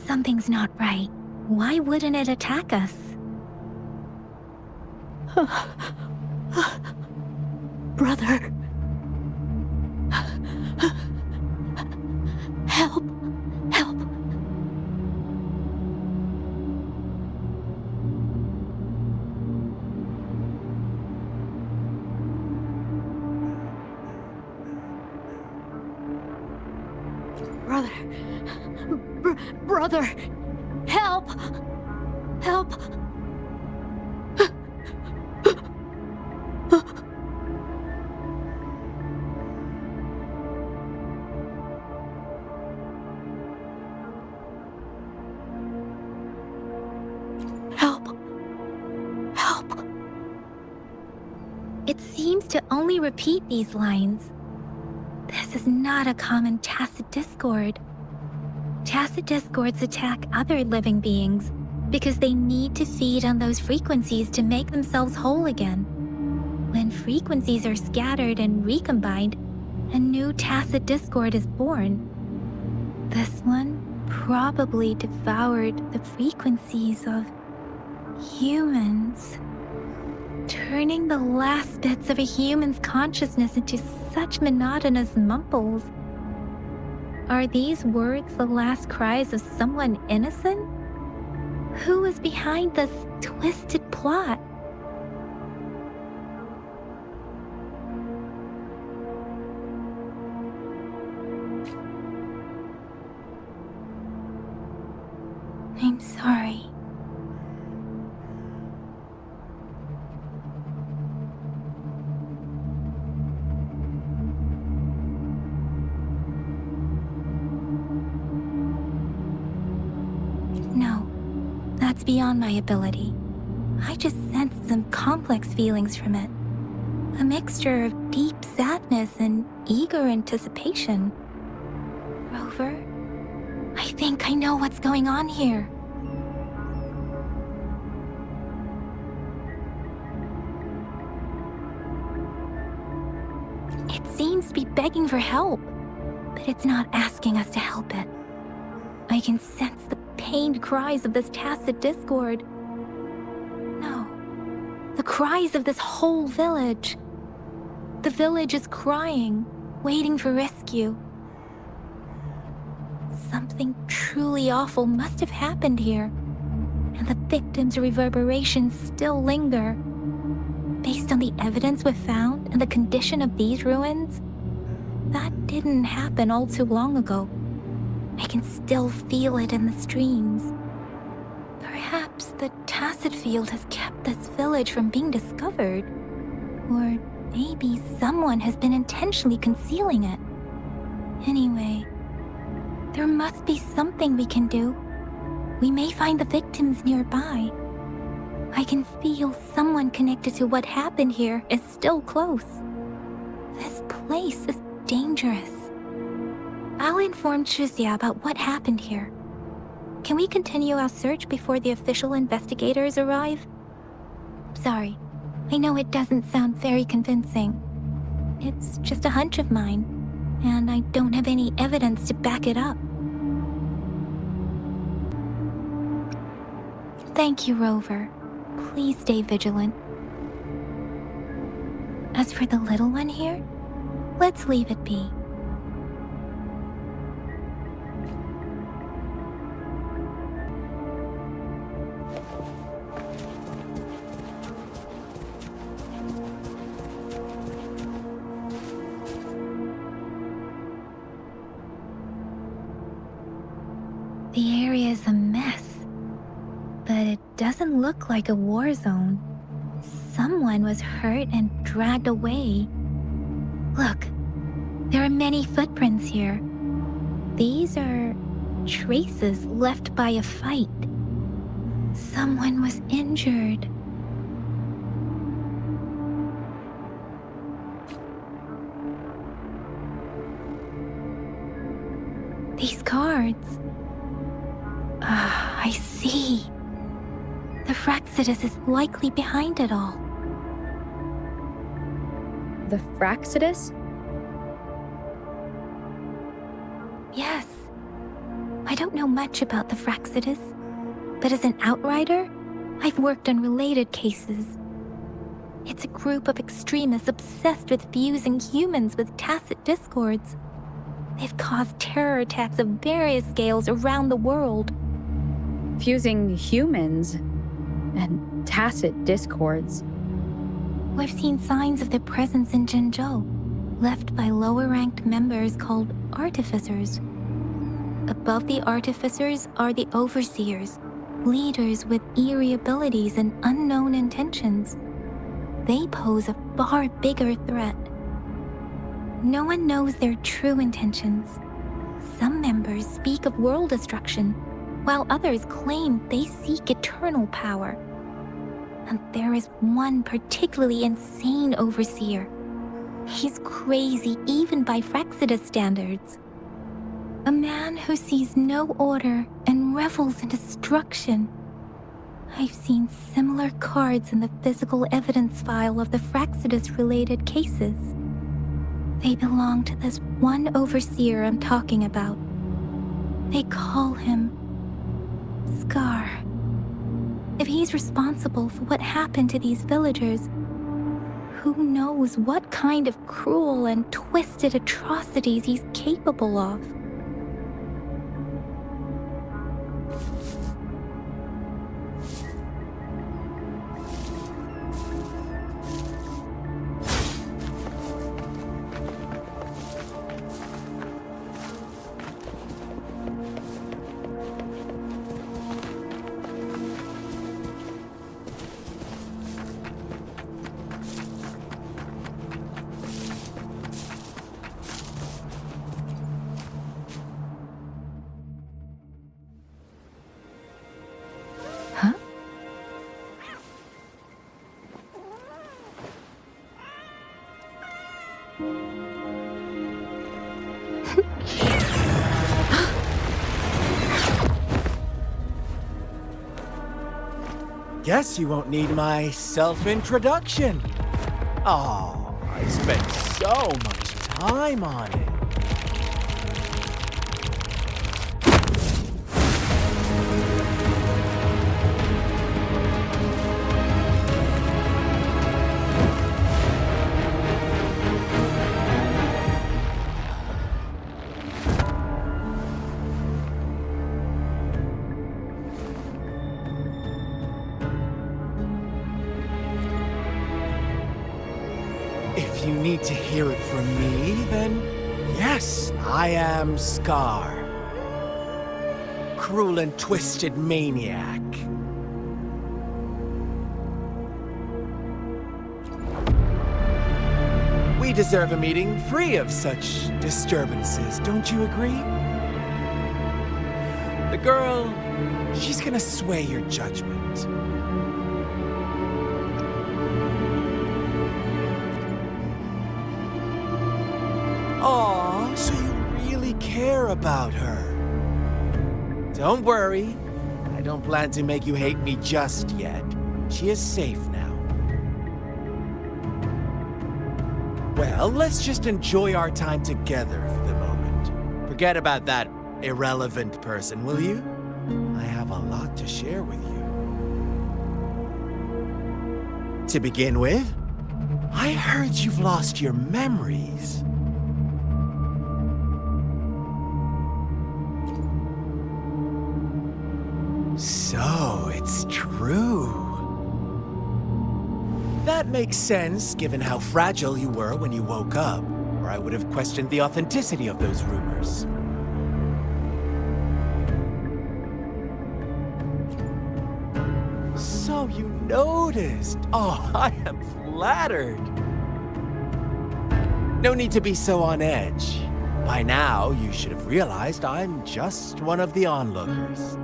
Something's not right. Why wouldn't it attack us? Brother. Help. Help. Brother. Brother. Help. Help. Help. Help. It seems to only repeat these lines. This is not a common tacit discord. Tacit discords attack other living beings because they need to feed on those frequencies to make themselves whole again. When frequencies are scattered and recombined, a new tacit discord is born. This one probably devoured the frequencies of humans, turning the last bits of a human's consciousness into such monotonous mumbles. Are these words the last cries of someone innocent? Who is behind this twisted plot? I'm sorry. No, that's beyond my ability. I just sensed some complex feelings from it. A mixture of deep sadness and eager anticipation. Rover, I think I know what's going on here. It seems to be begging for help, but it's not asking us to help it. I can sense the pained cries of this tacit discord. No, the cries of this whole village. The village is crying, waiting for rescue. Something truly awful must have happened here, and the victims' reverberations still linger. Based on the evidence we've found and the condition of these ruins, that didn't happen all too long ago. I can still feel it in the streams. Perhaps the tacit field has kept this village from being discovered. Or maybe someone has been intentionally concealing it. Anyway, there must be something we can do. We may find the victims nearby. I can feel someone connected to what happened here is still close. This place is dangerous. I'll inform Chuzia about what happened here. Can we continue our search before the official investigators arrive? Sorry, I know it doesn't sound very convincing. It's just a hunch of mine, and I don't have any evidence to back it up. Thank you, Rover. Please stay vigilant. As for the little one here, let's leave it be. The area is a mess, but it doesn't look like a war zone. Someone was hurt and dragged away. Look, there are many footprints here. These are traces left by a fight. Someone was injured. These cards. I see. The Fraxidus is likely behind it all. The Fraxidus? Yes. I don't know much about the Fraxidus, but as an outrider, I've worked on related cases. It's a group of extremists obsessed with fusing humans with tacit discords. They've caused terror attacks of various scales around the world. Fusing humans and tacit discords. We've seen signs of their presence in Jinzhou, left by lower-ranked members called artificers. Above the artificers are the overseers, leaders with eerie abilities and unknown intentions. They pose a far bigger threat. No one knows their true intentions. Some members speak of world destruction, while others claim they seek eternal power. And there is one particularly insane overseer. He's crazy even by Fraxidus standards. A man who sees no order and revels in destruction. I've seen similar cards in the physical evidence file of the Fraxidus-related cases. They belong to this one overseer I'm talking about. They call him Scar. If he's responsible for what happened to these villagers, who knows what kind of cruel and twisted atrocities he's capable of? Guess you won't need my self-introduction. Oh, I spent so much time on it. If you need to hear it from me, then yes, I am Scar. Cruel and twisted maniac. We deserve a meeting free of such disturbances, don't you agree? The girl, she's gonna sway your judgment. Aw, so you really care about her. Don't worry, I don't plan to make you hate me just yet. She is safe now. Well, let's just enjoy our time together for the moment. Forget about that irrelevant person, will you? I have a lot to share with you. To begin with, I heard you've lost your memories. So, it's true. That makes sense, given how fragile you were when you woke up, or I would have questioned the authenticity of those rumors. So you noticed. Oh, I am flattered. No need to be so on edge. By now, you should have realized I'm just one of the onlookers.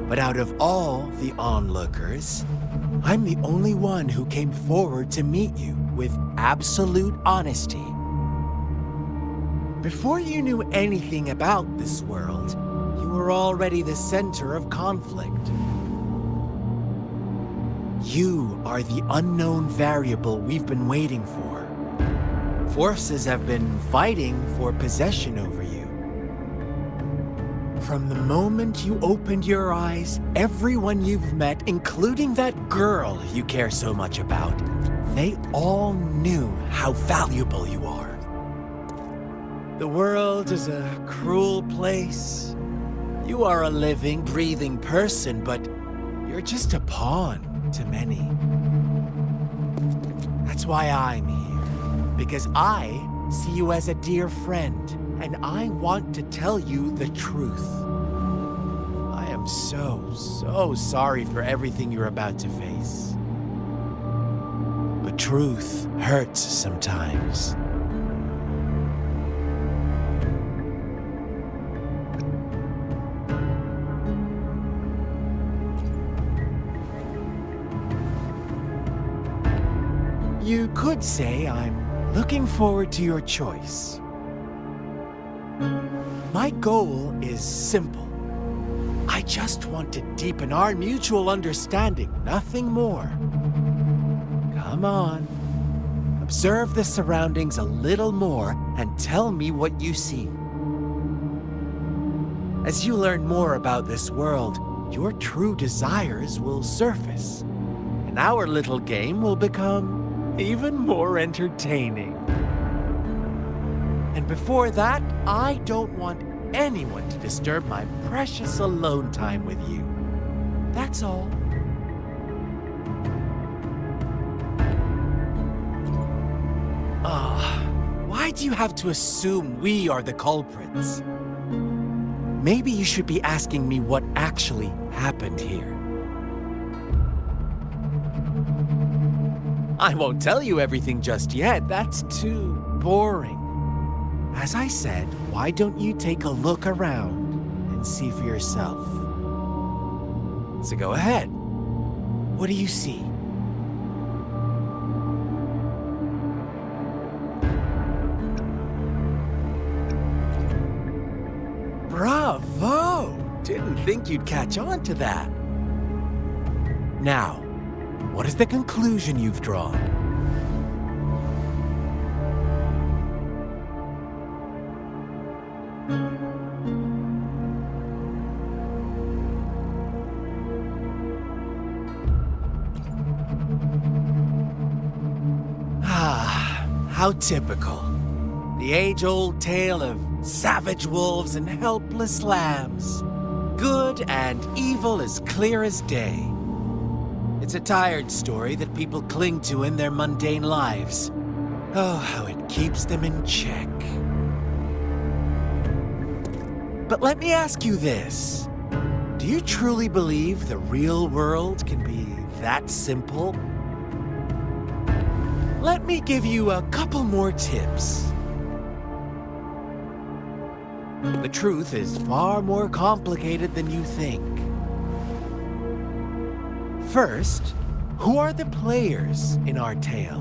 But out of all the onlookers, I'm the only one who came forward to meet you with absolute honesty. Before you knew anything about this world, you were already the center of conflict. You are the unknown variable we've been waiting for. Forces have been fighting for possession over you. From the moment you opened your eyes, everyone you've met, including that girl you care so much about, they all knew how valuable you are. The world is a cruel place. You are a living, breathing person, but you're just a pawn to many. That's why I'm here, because I see you as a dear friend, and I want to tell you the truth. I am so sorry for everything you're about to face. But truth hurts sometimes. You could say I'm looking forward to your choice. My goal is simple. I just want to deepen our mutual understanding, nothing more. Come on. Observe the surroundings a little more and tell me what you see. As you learn more about this world, your true desires will surface, and our little game will become even more entertaining. And before that, I don't want anyone to disturb my precious alone time with you. That's all. Why do you have to assume we are the culprits? Maybe you should be asking me what actually happened here. I won't tell you everything just yet. That's too boring. As I said, why don't you take a look around and see for yourself? So go ahead. What do you see? Bravo! Didn't think you'd catch on to that. Now, what is the conclusion you've drawn? How typical. The age-old tale of savage wolves and helpless lambs. Good and evil as clear as day. It's a tired story that people cling to in their mundane lives. Oh, how it keeps them in check. But let me ask you this. Do you truly believe the real world can be that simple? Let me give you a couple more tips. The truth is far more complicated than you think. First, who are the players in our tale?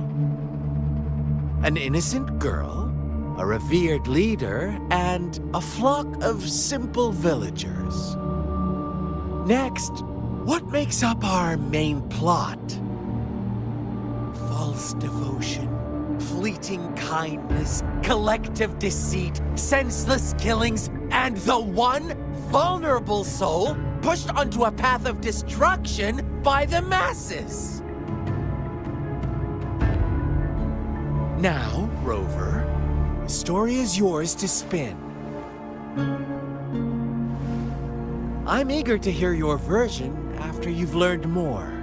An innocent girl, a revered leader, and a flock of simple villagers. Next, what makes up our main plot? False devotion, fleeting kindness, collective deceit, senseless killings, and the one vulnerable soul pushed onto a path of destruction by the masses. Now, Rover, the story is yours to spin. I'm eager to hear your version after you've learned more.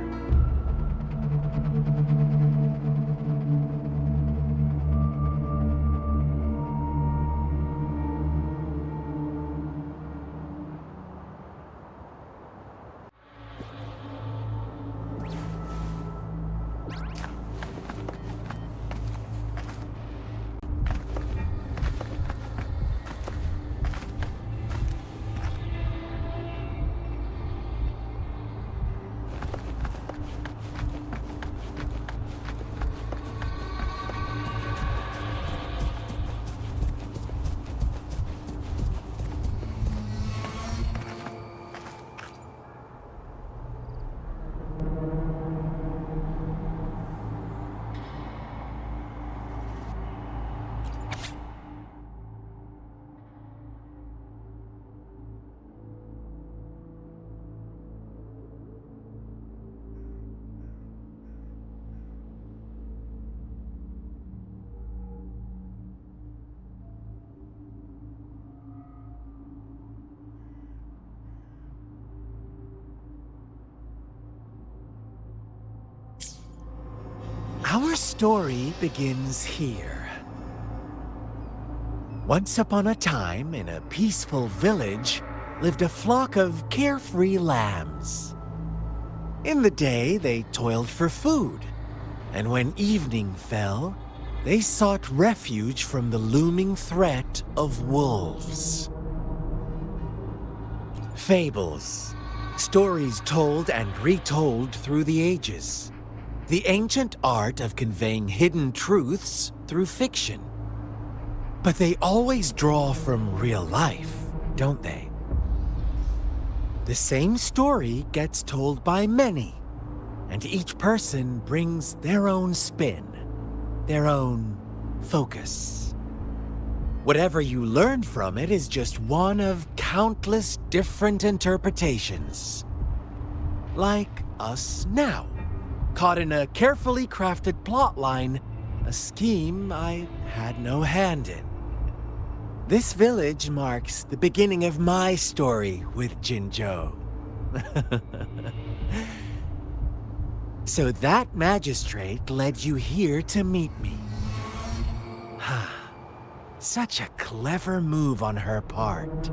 Our story begins here. Once upon a time, in a peaceful village, lived a flock of carefree lambs. In the day, they toiled for food, and when evening fell, they sought refuge from the looming threat of wolves. Fables, stories told and retold through the ages. The ancient art of conveying hidden truths through fiction. But they always draw from real life, don't they? The same story gets told by many, and each person brings their own spin, their own focus. Whatever you learn from it is just one of countless different interpretations. Like us now, caught in a carefully crafted plotline, a scheme I had no hand in. This village marks the beginning of my story with Jinzhou. So that magistrate led you here to meet me. Such a clever move on her part.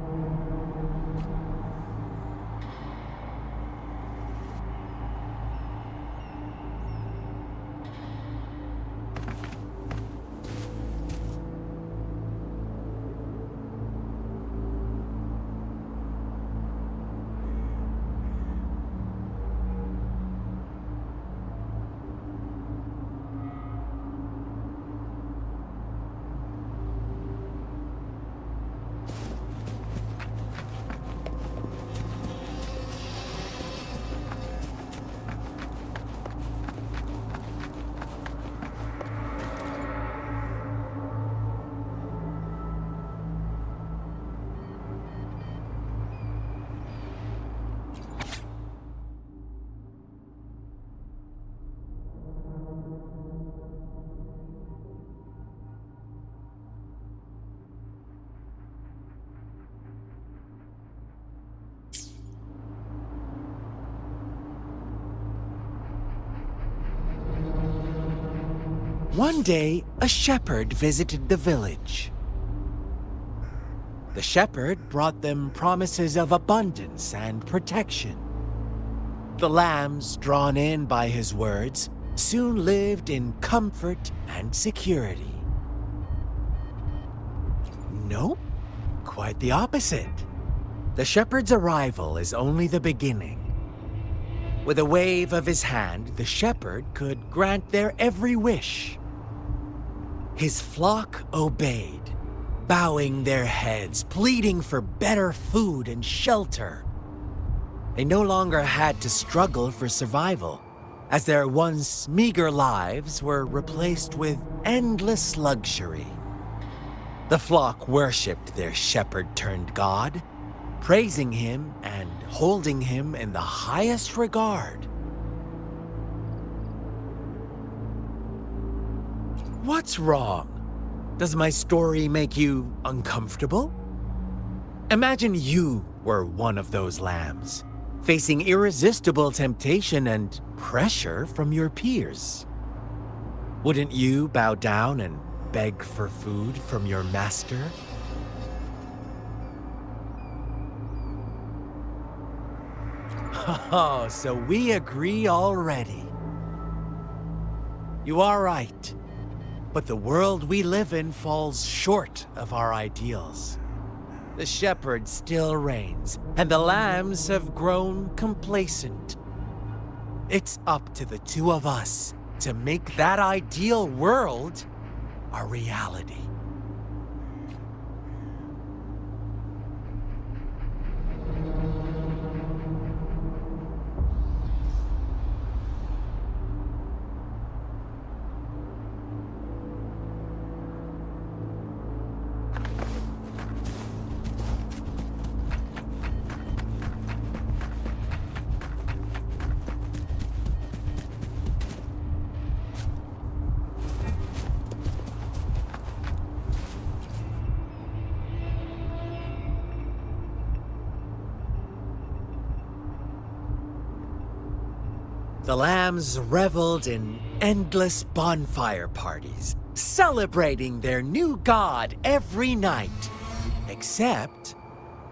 One day, a shepherd visited the village. The shepherd brought them promises of abundance and protection. The lambs, drawn in by his words, soon lived in comfort and security. Nope, quite the opposite. The shepherd's arrival is only the beginning. With a wave of his hand, the shepherd could grant their every wish. His flock obeyed, bowing their heads, pleading for better food and shelter. They no longer had to struggle for survival, as their once meager lives were replaced with endless luxury. The flock worshipped their shepherd-turned-god, praising him and holding him in the highest regard. What's wrong? Does my story make you uncomfortable? Imagine you were one of those lambs, facing irresistible temptation and pressure from your peers. Wouldn't you bow down and beg for food from your master? Oh, so we agree already. You are right. But the world we live in falls short of our ideals. The shepherd still reigns, and the lambs have grown complacent. It's up to the two of us to make that ideal world a reality. The lambs reveled in endless bonfire parties, celebrating their new god every night. Except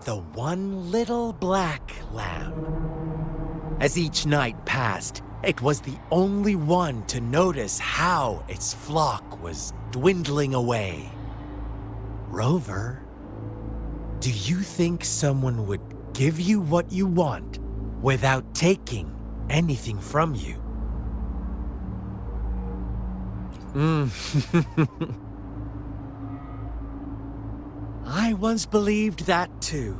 the one little black lamb. As each night passed, it was the only one to notice how its flock was dwindling away. Rover, do you think someone would give you what you want without taking anything from you? I once believed that too.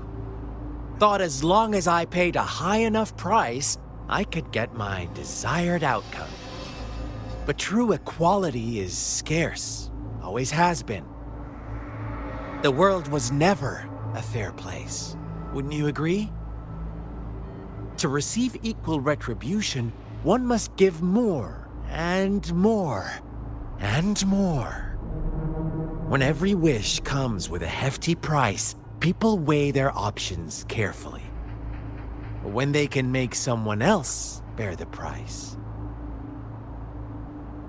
Thought as long as I paid a high enough price, I could get my desired outcome. But true equality is scarce, always has been. The world was never a fair place, wouldn't you agree? To receive equal retribution, one must give more and more and more. When every wish comes with a hefty price, people weigh their options carefully. But when they can make someone else bear the price,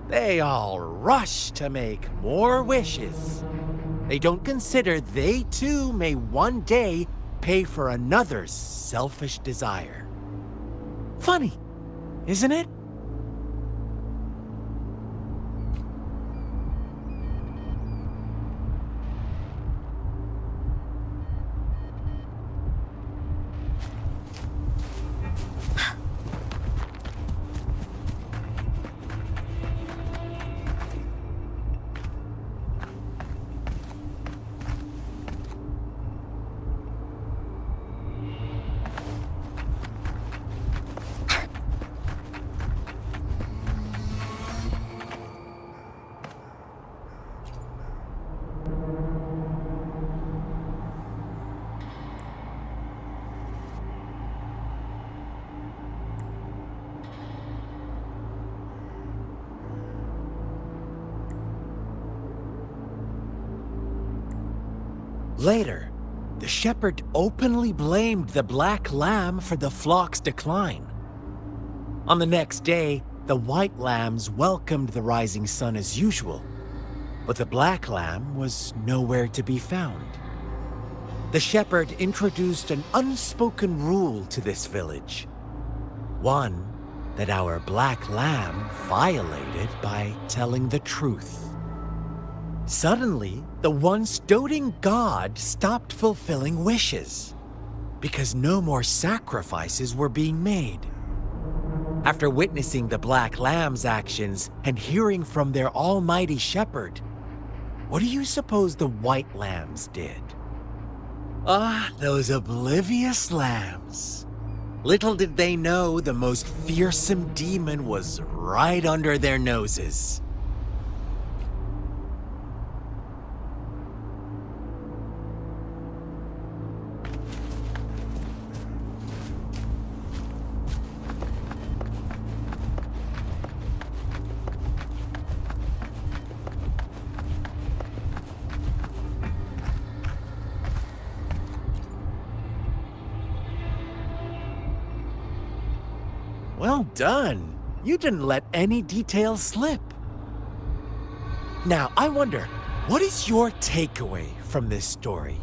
they all rush to make more wishes. They don't consider they too may one day pay for another's selfish desire. Funny, isn't it? Later, the shepherd openly blamed the black lamb for the flock's decline. On the next day, the white lambs welcomed the rising sun as usual, but the black lamb was nowhere to be found. The shepherd introduced an unspoken rule to this village. One that our black lamb violated by telling the truth. Suddenly, the once doting god stopped fulfilling wishes because no more sacrifices were being made. After witnessing the black lamb's actions and hearing from their almighty shepherd, what do you suppose the white lambs did? Ah, those oblivious lambs. Little did they know the most fearsome demon was right under their noses. Well done. You didn't let any details slip. Now, I wonder, what is your takeaway from this story?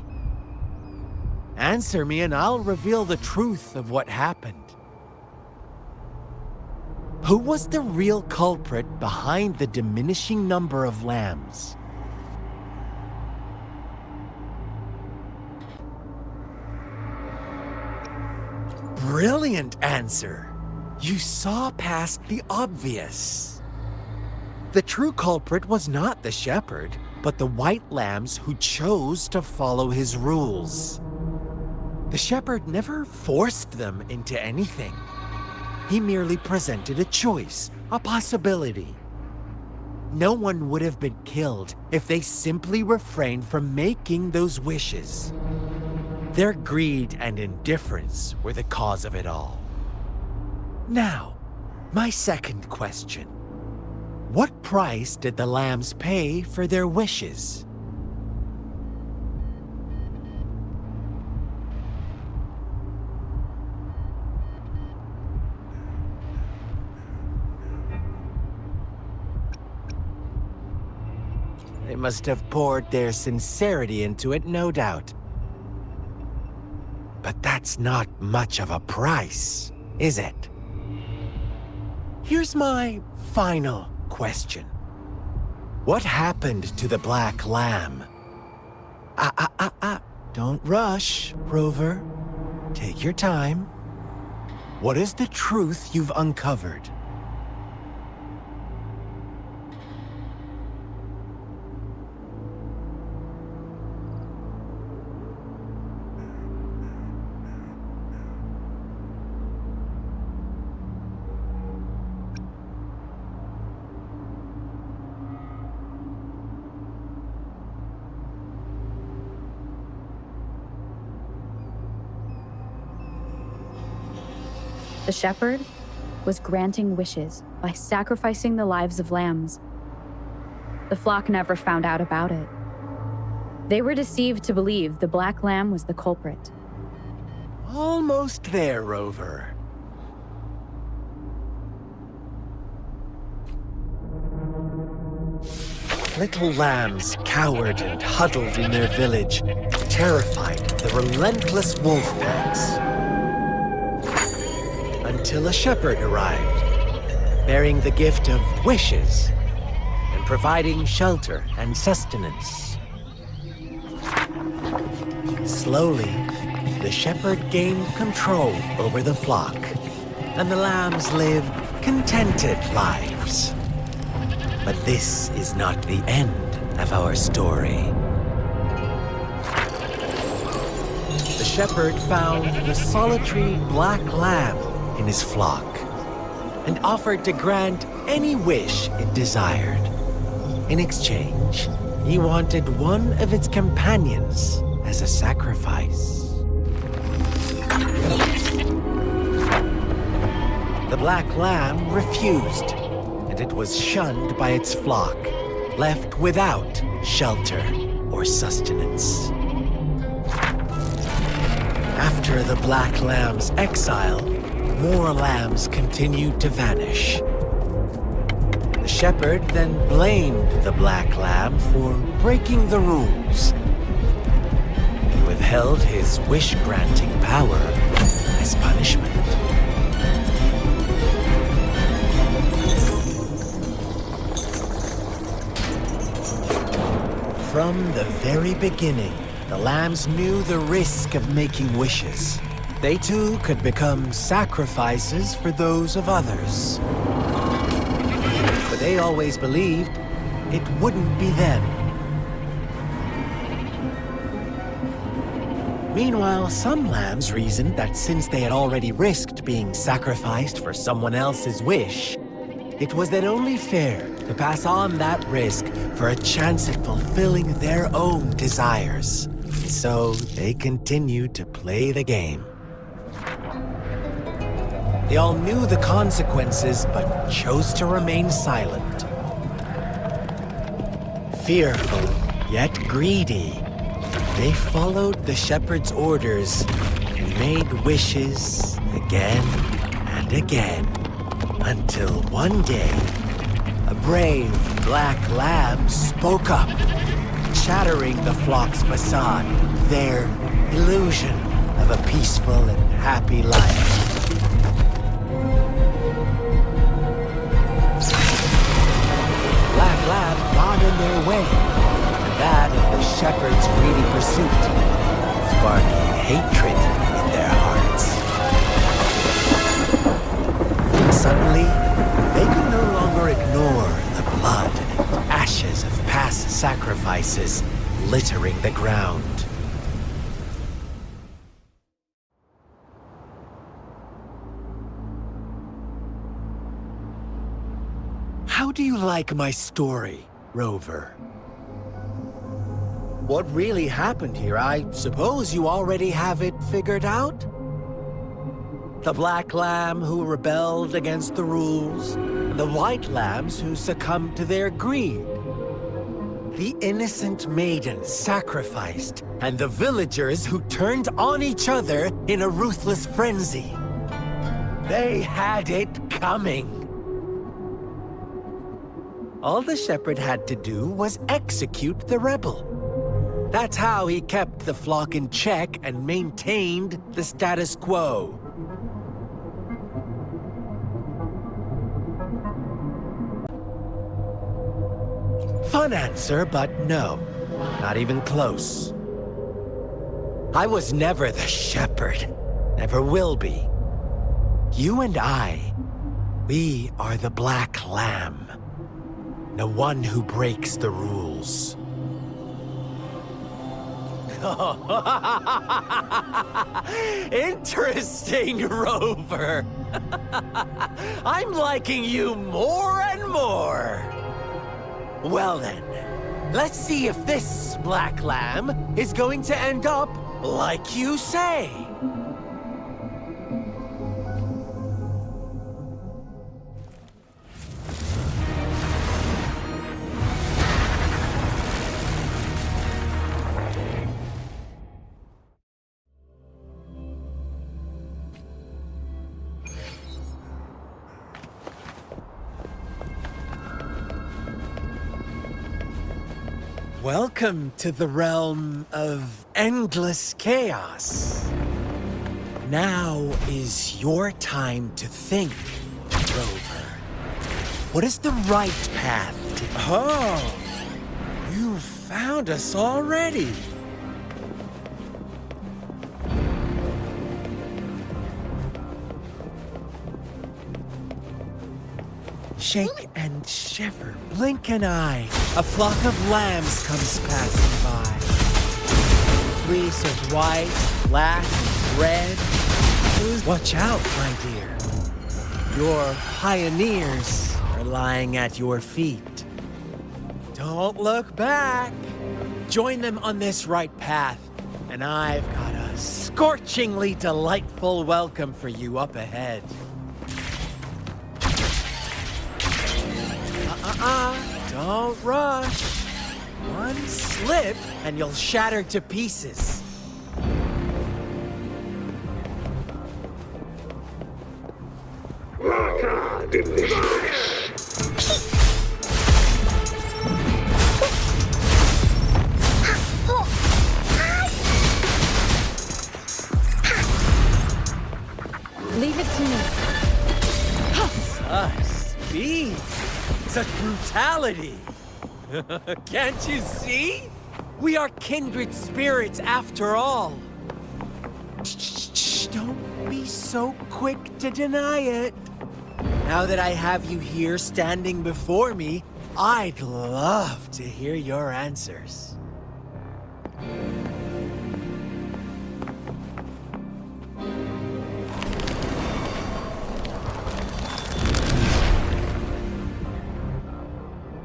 Answer me and I'll reveal the truth of what happened. Who was the real culprit behind the diminishing number of lambs? Brilliant answer. You saw past the obvious. The true culprit was not the shepherd, but the white lambs who chose to follow his rules. The shepherd never forced them into anything. He merely presented a choice, a possibility. No one would have been killed if they simply refrained from making those wishes. Their greed and indifference were the cause of it all. Now, my second question. What price did the lambs pay for their wishes? They must have poured their sincerity into it, no doubt. But that's not much of a price, is it? Here's my final question. What happened to the Black Lamb? Don't rush, Rover. Take your time. What is the truth you've uncovered? The shepherd was granting wishes by sacrificing the lives of lambs. The flock never found out about it. They were deceived to believe the Black Lamb was the culprit. Almost there, Rover. Little lambs cowered and huddled in their village, terrified of the relentless wolf packs. Until a shepherd arrived, bearing the gift of wishes and providing shelter and sustenance. Slowly, the shepherd gained control over the flock, and the lambs lived contented lives. But this is not the end of our story. The shepherd found the solitary black lamb in his flock and offered to grant any wish it desired. In exchange, he wanted one of its companions as a sacrifice. The black lamb refused, and it was shunned by its flock, left without shelter or sustenance. After the black lamb's exile, more lambs continued to vanish. The shepherd then blamed the black lamb for breaking the rules. He withheld his wish-granting power as punishment. From the very beginning, the lambs knew the risk of making wishes. They too could become sacrifices for those of others. But they always believed it wouldn't be them. Meanwhile, some lambs reasoned that since they had already risked being sacrificed for someone else's wish, it was then only fair to pass on that risk for a chance at fulfilling their own desires. So they continued to play the game. They all knew the consequences, but chose to remain silent. Fearful, yet greedy, they followed the shepherd's orders and made wishes again and again, until one day, a brave black lamb spoke up, shattering the flock's facade, their illusion of a peaceful and happy life. Black lamb got in their way, and that of the shepherd's greedy pursuit, sparking hatred in their hearts. Suddenly, they could no longer ignore the blood and ashes of past sacrifices littering the ground. How do you like my story, Rover? What really happened here? I suppose you already have it figured out? The black lamb who rebelled against the rules, and the white lambs who succumbed to their greed. The innocent maiden sacrificed, and the villagers who turned on each other in a ruthless frenzy. They had it coming. All the shepherd had to do was execute the rebel. That's how he kept the flock in check and maintained the status quo. Fun answer, but no. Not even close. I was never the shepherd. Never will be. You and I, we are the Black Lamb. The one who breaks the rules. Interesting, Rover. I'm liking you more and more. Well then, let's see if this Black Lamb is going to end up like you say. Welcome to the realm of endless chaos. Now is your time to think, Rover. What is the right path to... Oh, you found us already. Shake and shiver, blink an eye. A flock of lambs comes passing by. Fleece of white, black, and red. Watch out, my dear. Your pioneers are lying at your feet. Don't look back. Join them on this right path, and I've got a scorchingly delightful welcome for you up ahead. Don't rush. One slip and you'll shatter to pieces. Leave it to me. Such speed. Such brutality! Can't you see? We are kindred spirits after all. Shh, don't be so quick to deny it. Now that I have you here standing before me, I'd love to hear your answers.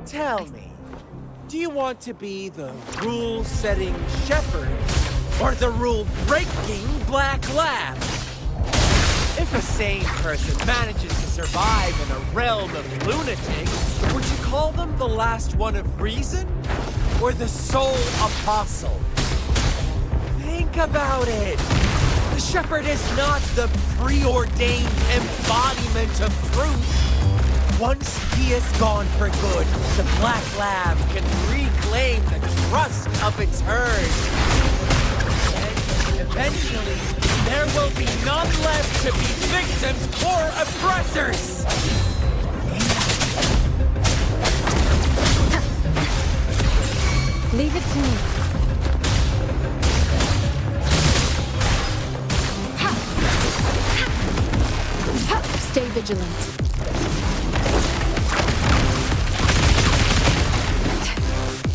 Tell me, do you want to be the rule-setting shepherd or the rule-breaking Black Lamb? If a sane person manages to survive in a realm of lunatics, would you call them the last one of reason or the sole apostle? Think about it. The shepherd is not the preordained embodiment of truth. Once he is gone for good, the Black Lamb can reclaim the trust of its herd. And eventually, there will be none left to be victims or oppressors! Leave it to me. Stay vigilant.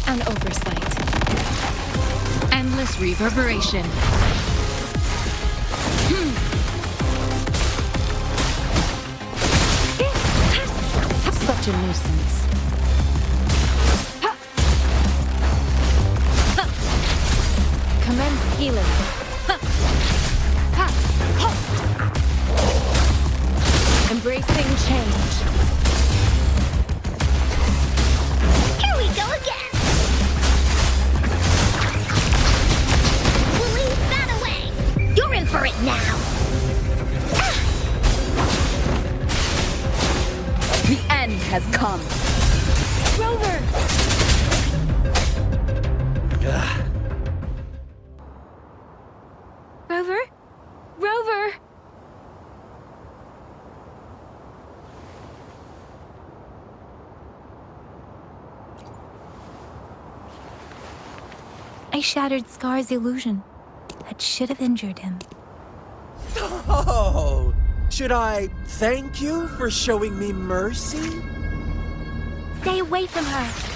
An oversight. Endless reverberation. Such a nuisance. Commence healing. Embracing change. Here we go again! We'll leave that away! You're in for it now! The end has come. Rover! Rover? Rover! I shattered Scar's illusion. That should have injured him. Oh, should I thank you for showing me mercy? Stay away from her!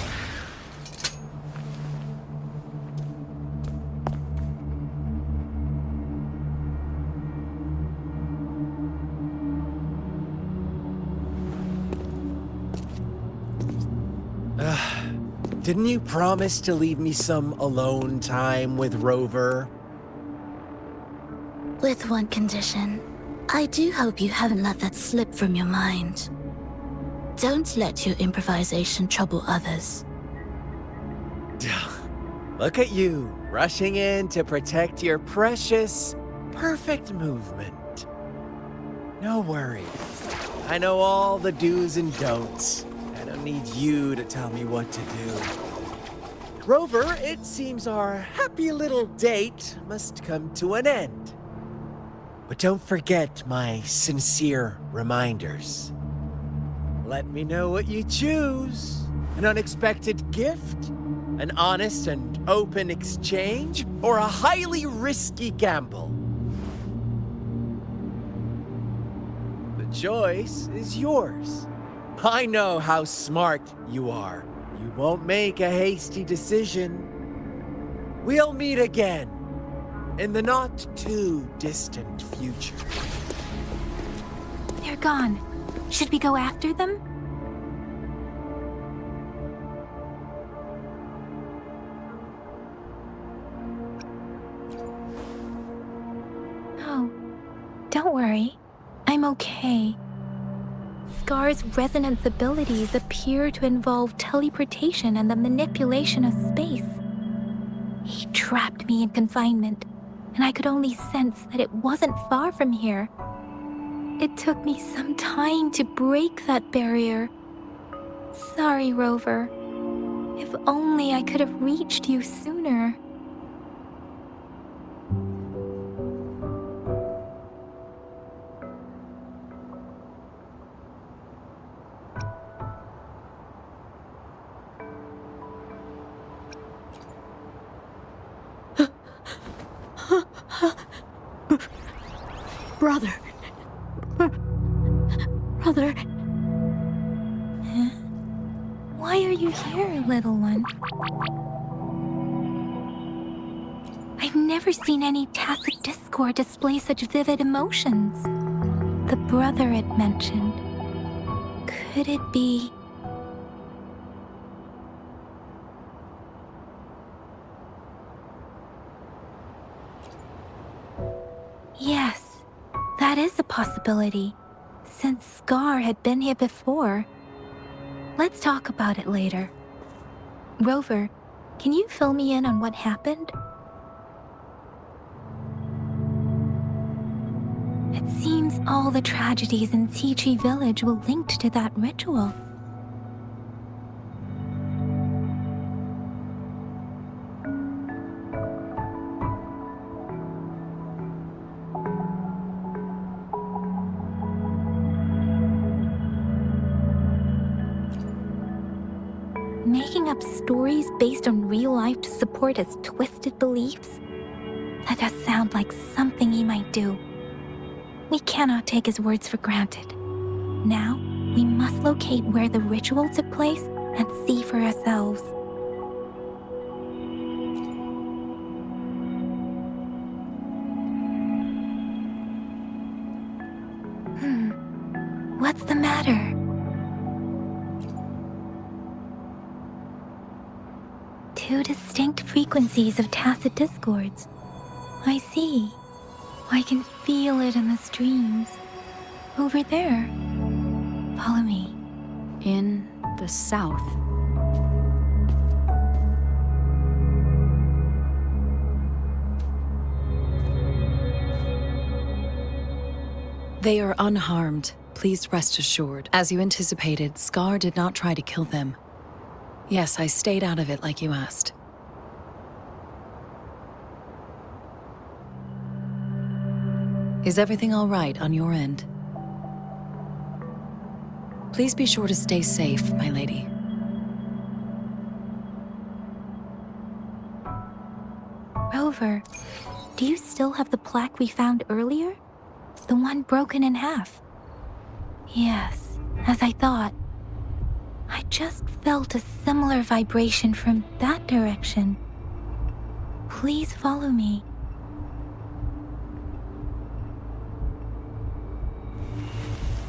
Didn't you promise to leave me some alone time with Rover? With one condition. I do hope you haven't let that slip from your mind. Don't let your improvisation trouble others. Look at you, rushing in to protect your precious, perfect movement. No worries. I know all the do's and don'ts. I don't need you to tell me what to do. Rover, it seems our happy little date must come to an end. But don't forget my sincere reminders. Let me know what you choose. An unexpected gift? An honest and open exchange? Or a highly risky gamble? The choice is yours. I know how smart you are. You won't make a hasty decision. We'll meet again in the not-too-distant future. They're gone. Should we go after them? No. Don't worry. I'm okay. Scar's resonance abilities appear to involve teleportation and the manipulation of space. He trapped me in confinement, and I could only sense that it wasn't far from here. It took me some time to break that barrier. Sorry, Rover. If only I could have reached you sooner. Brother. Brother. Huh? Why are you here, little one? I've never seen any tacit discord display such vivid emotions. The brother it mentioned. Could it be... Yes. That is a possibility, since Scar had been here before. Let's talk about it later. Rover, can you fill me in on what happened? It seems all the tragedies in Tea Tree Village were linked to that ritual. Making up stories based on real life to support his twisted beliefs? That does sound like something he might do. We cannot take his words for granted. Now, we must locate where the ritual took place and see for ourselves. What's the matter? Two distinct frequencies of tacit discords. I see. I can feel it in the streams. Over there. Follow me. In the south. They are unharmed. Please rest assured. As you anticipated, Scar did not try to kill them. Yes, I stayed out of it like you asked. Is everything all right on your end? Please be sure to stay safe, my lady. Rover, do you still have the plaque we found earlier? The one broken in half? Yes, as I thought. I just felt a similar vibration from that direction. Please follow me.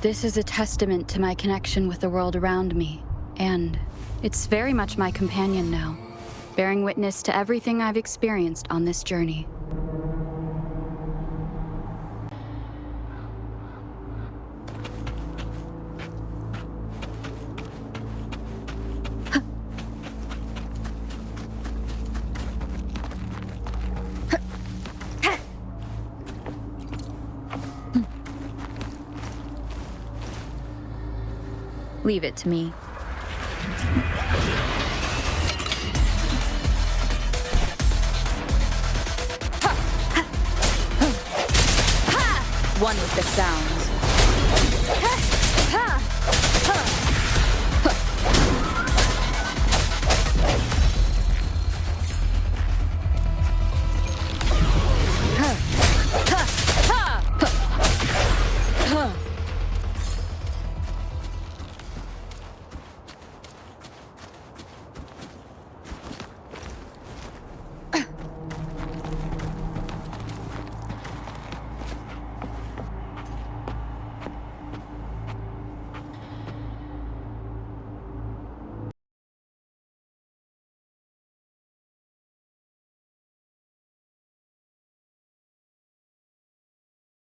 This is a testament to my connection with the world around me, and it's very much my companion now, bearing witness to everything I've experienced on this journey. Leave it to me. One with the sound.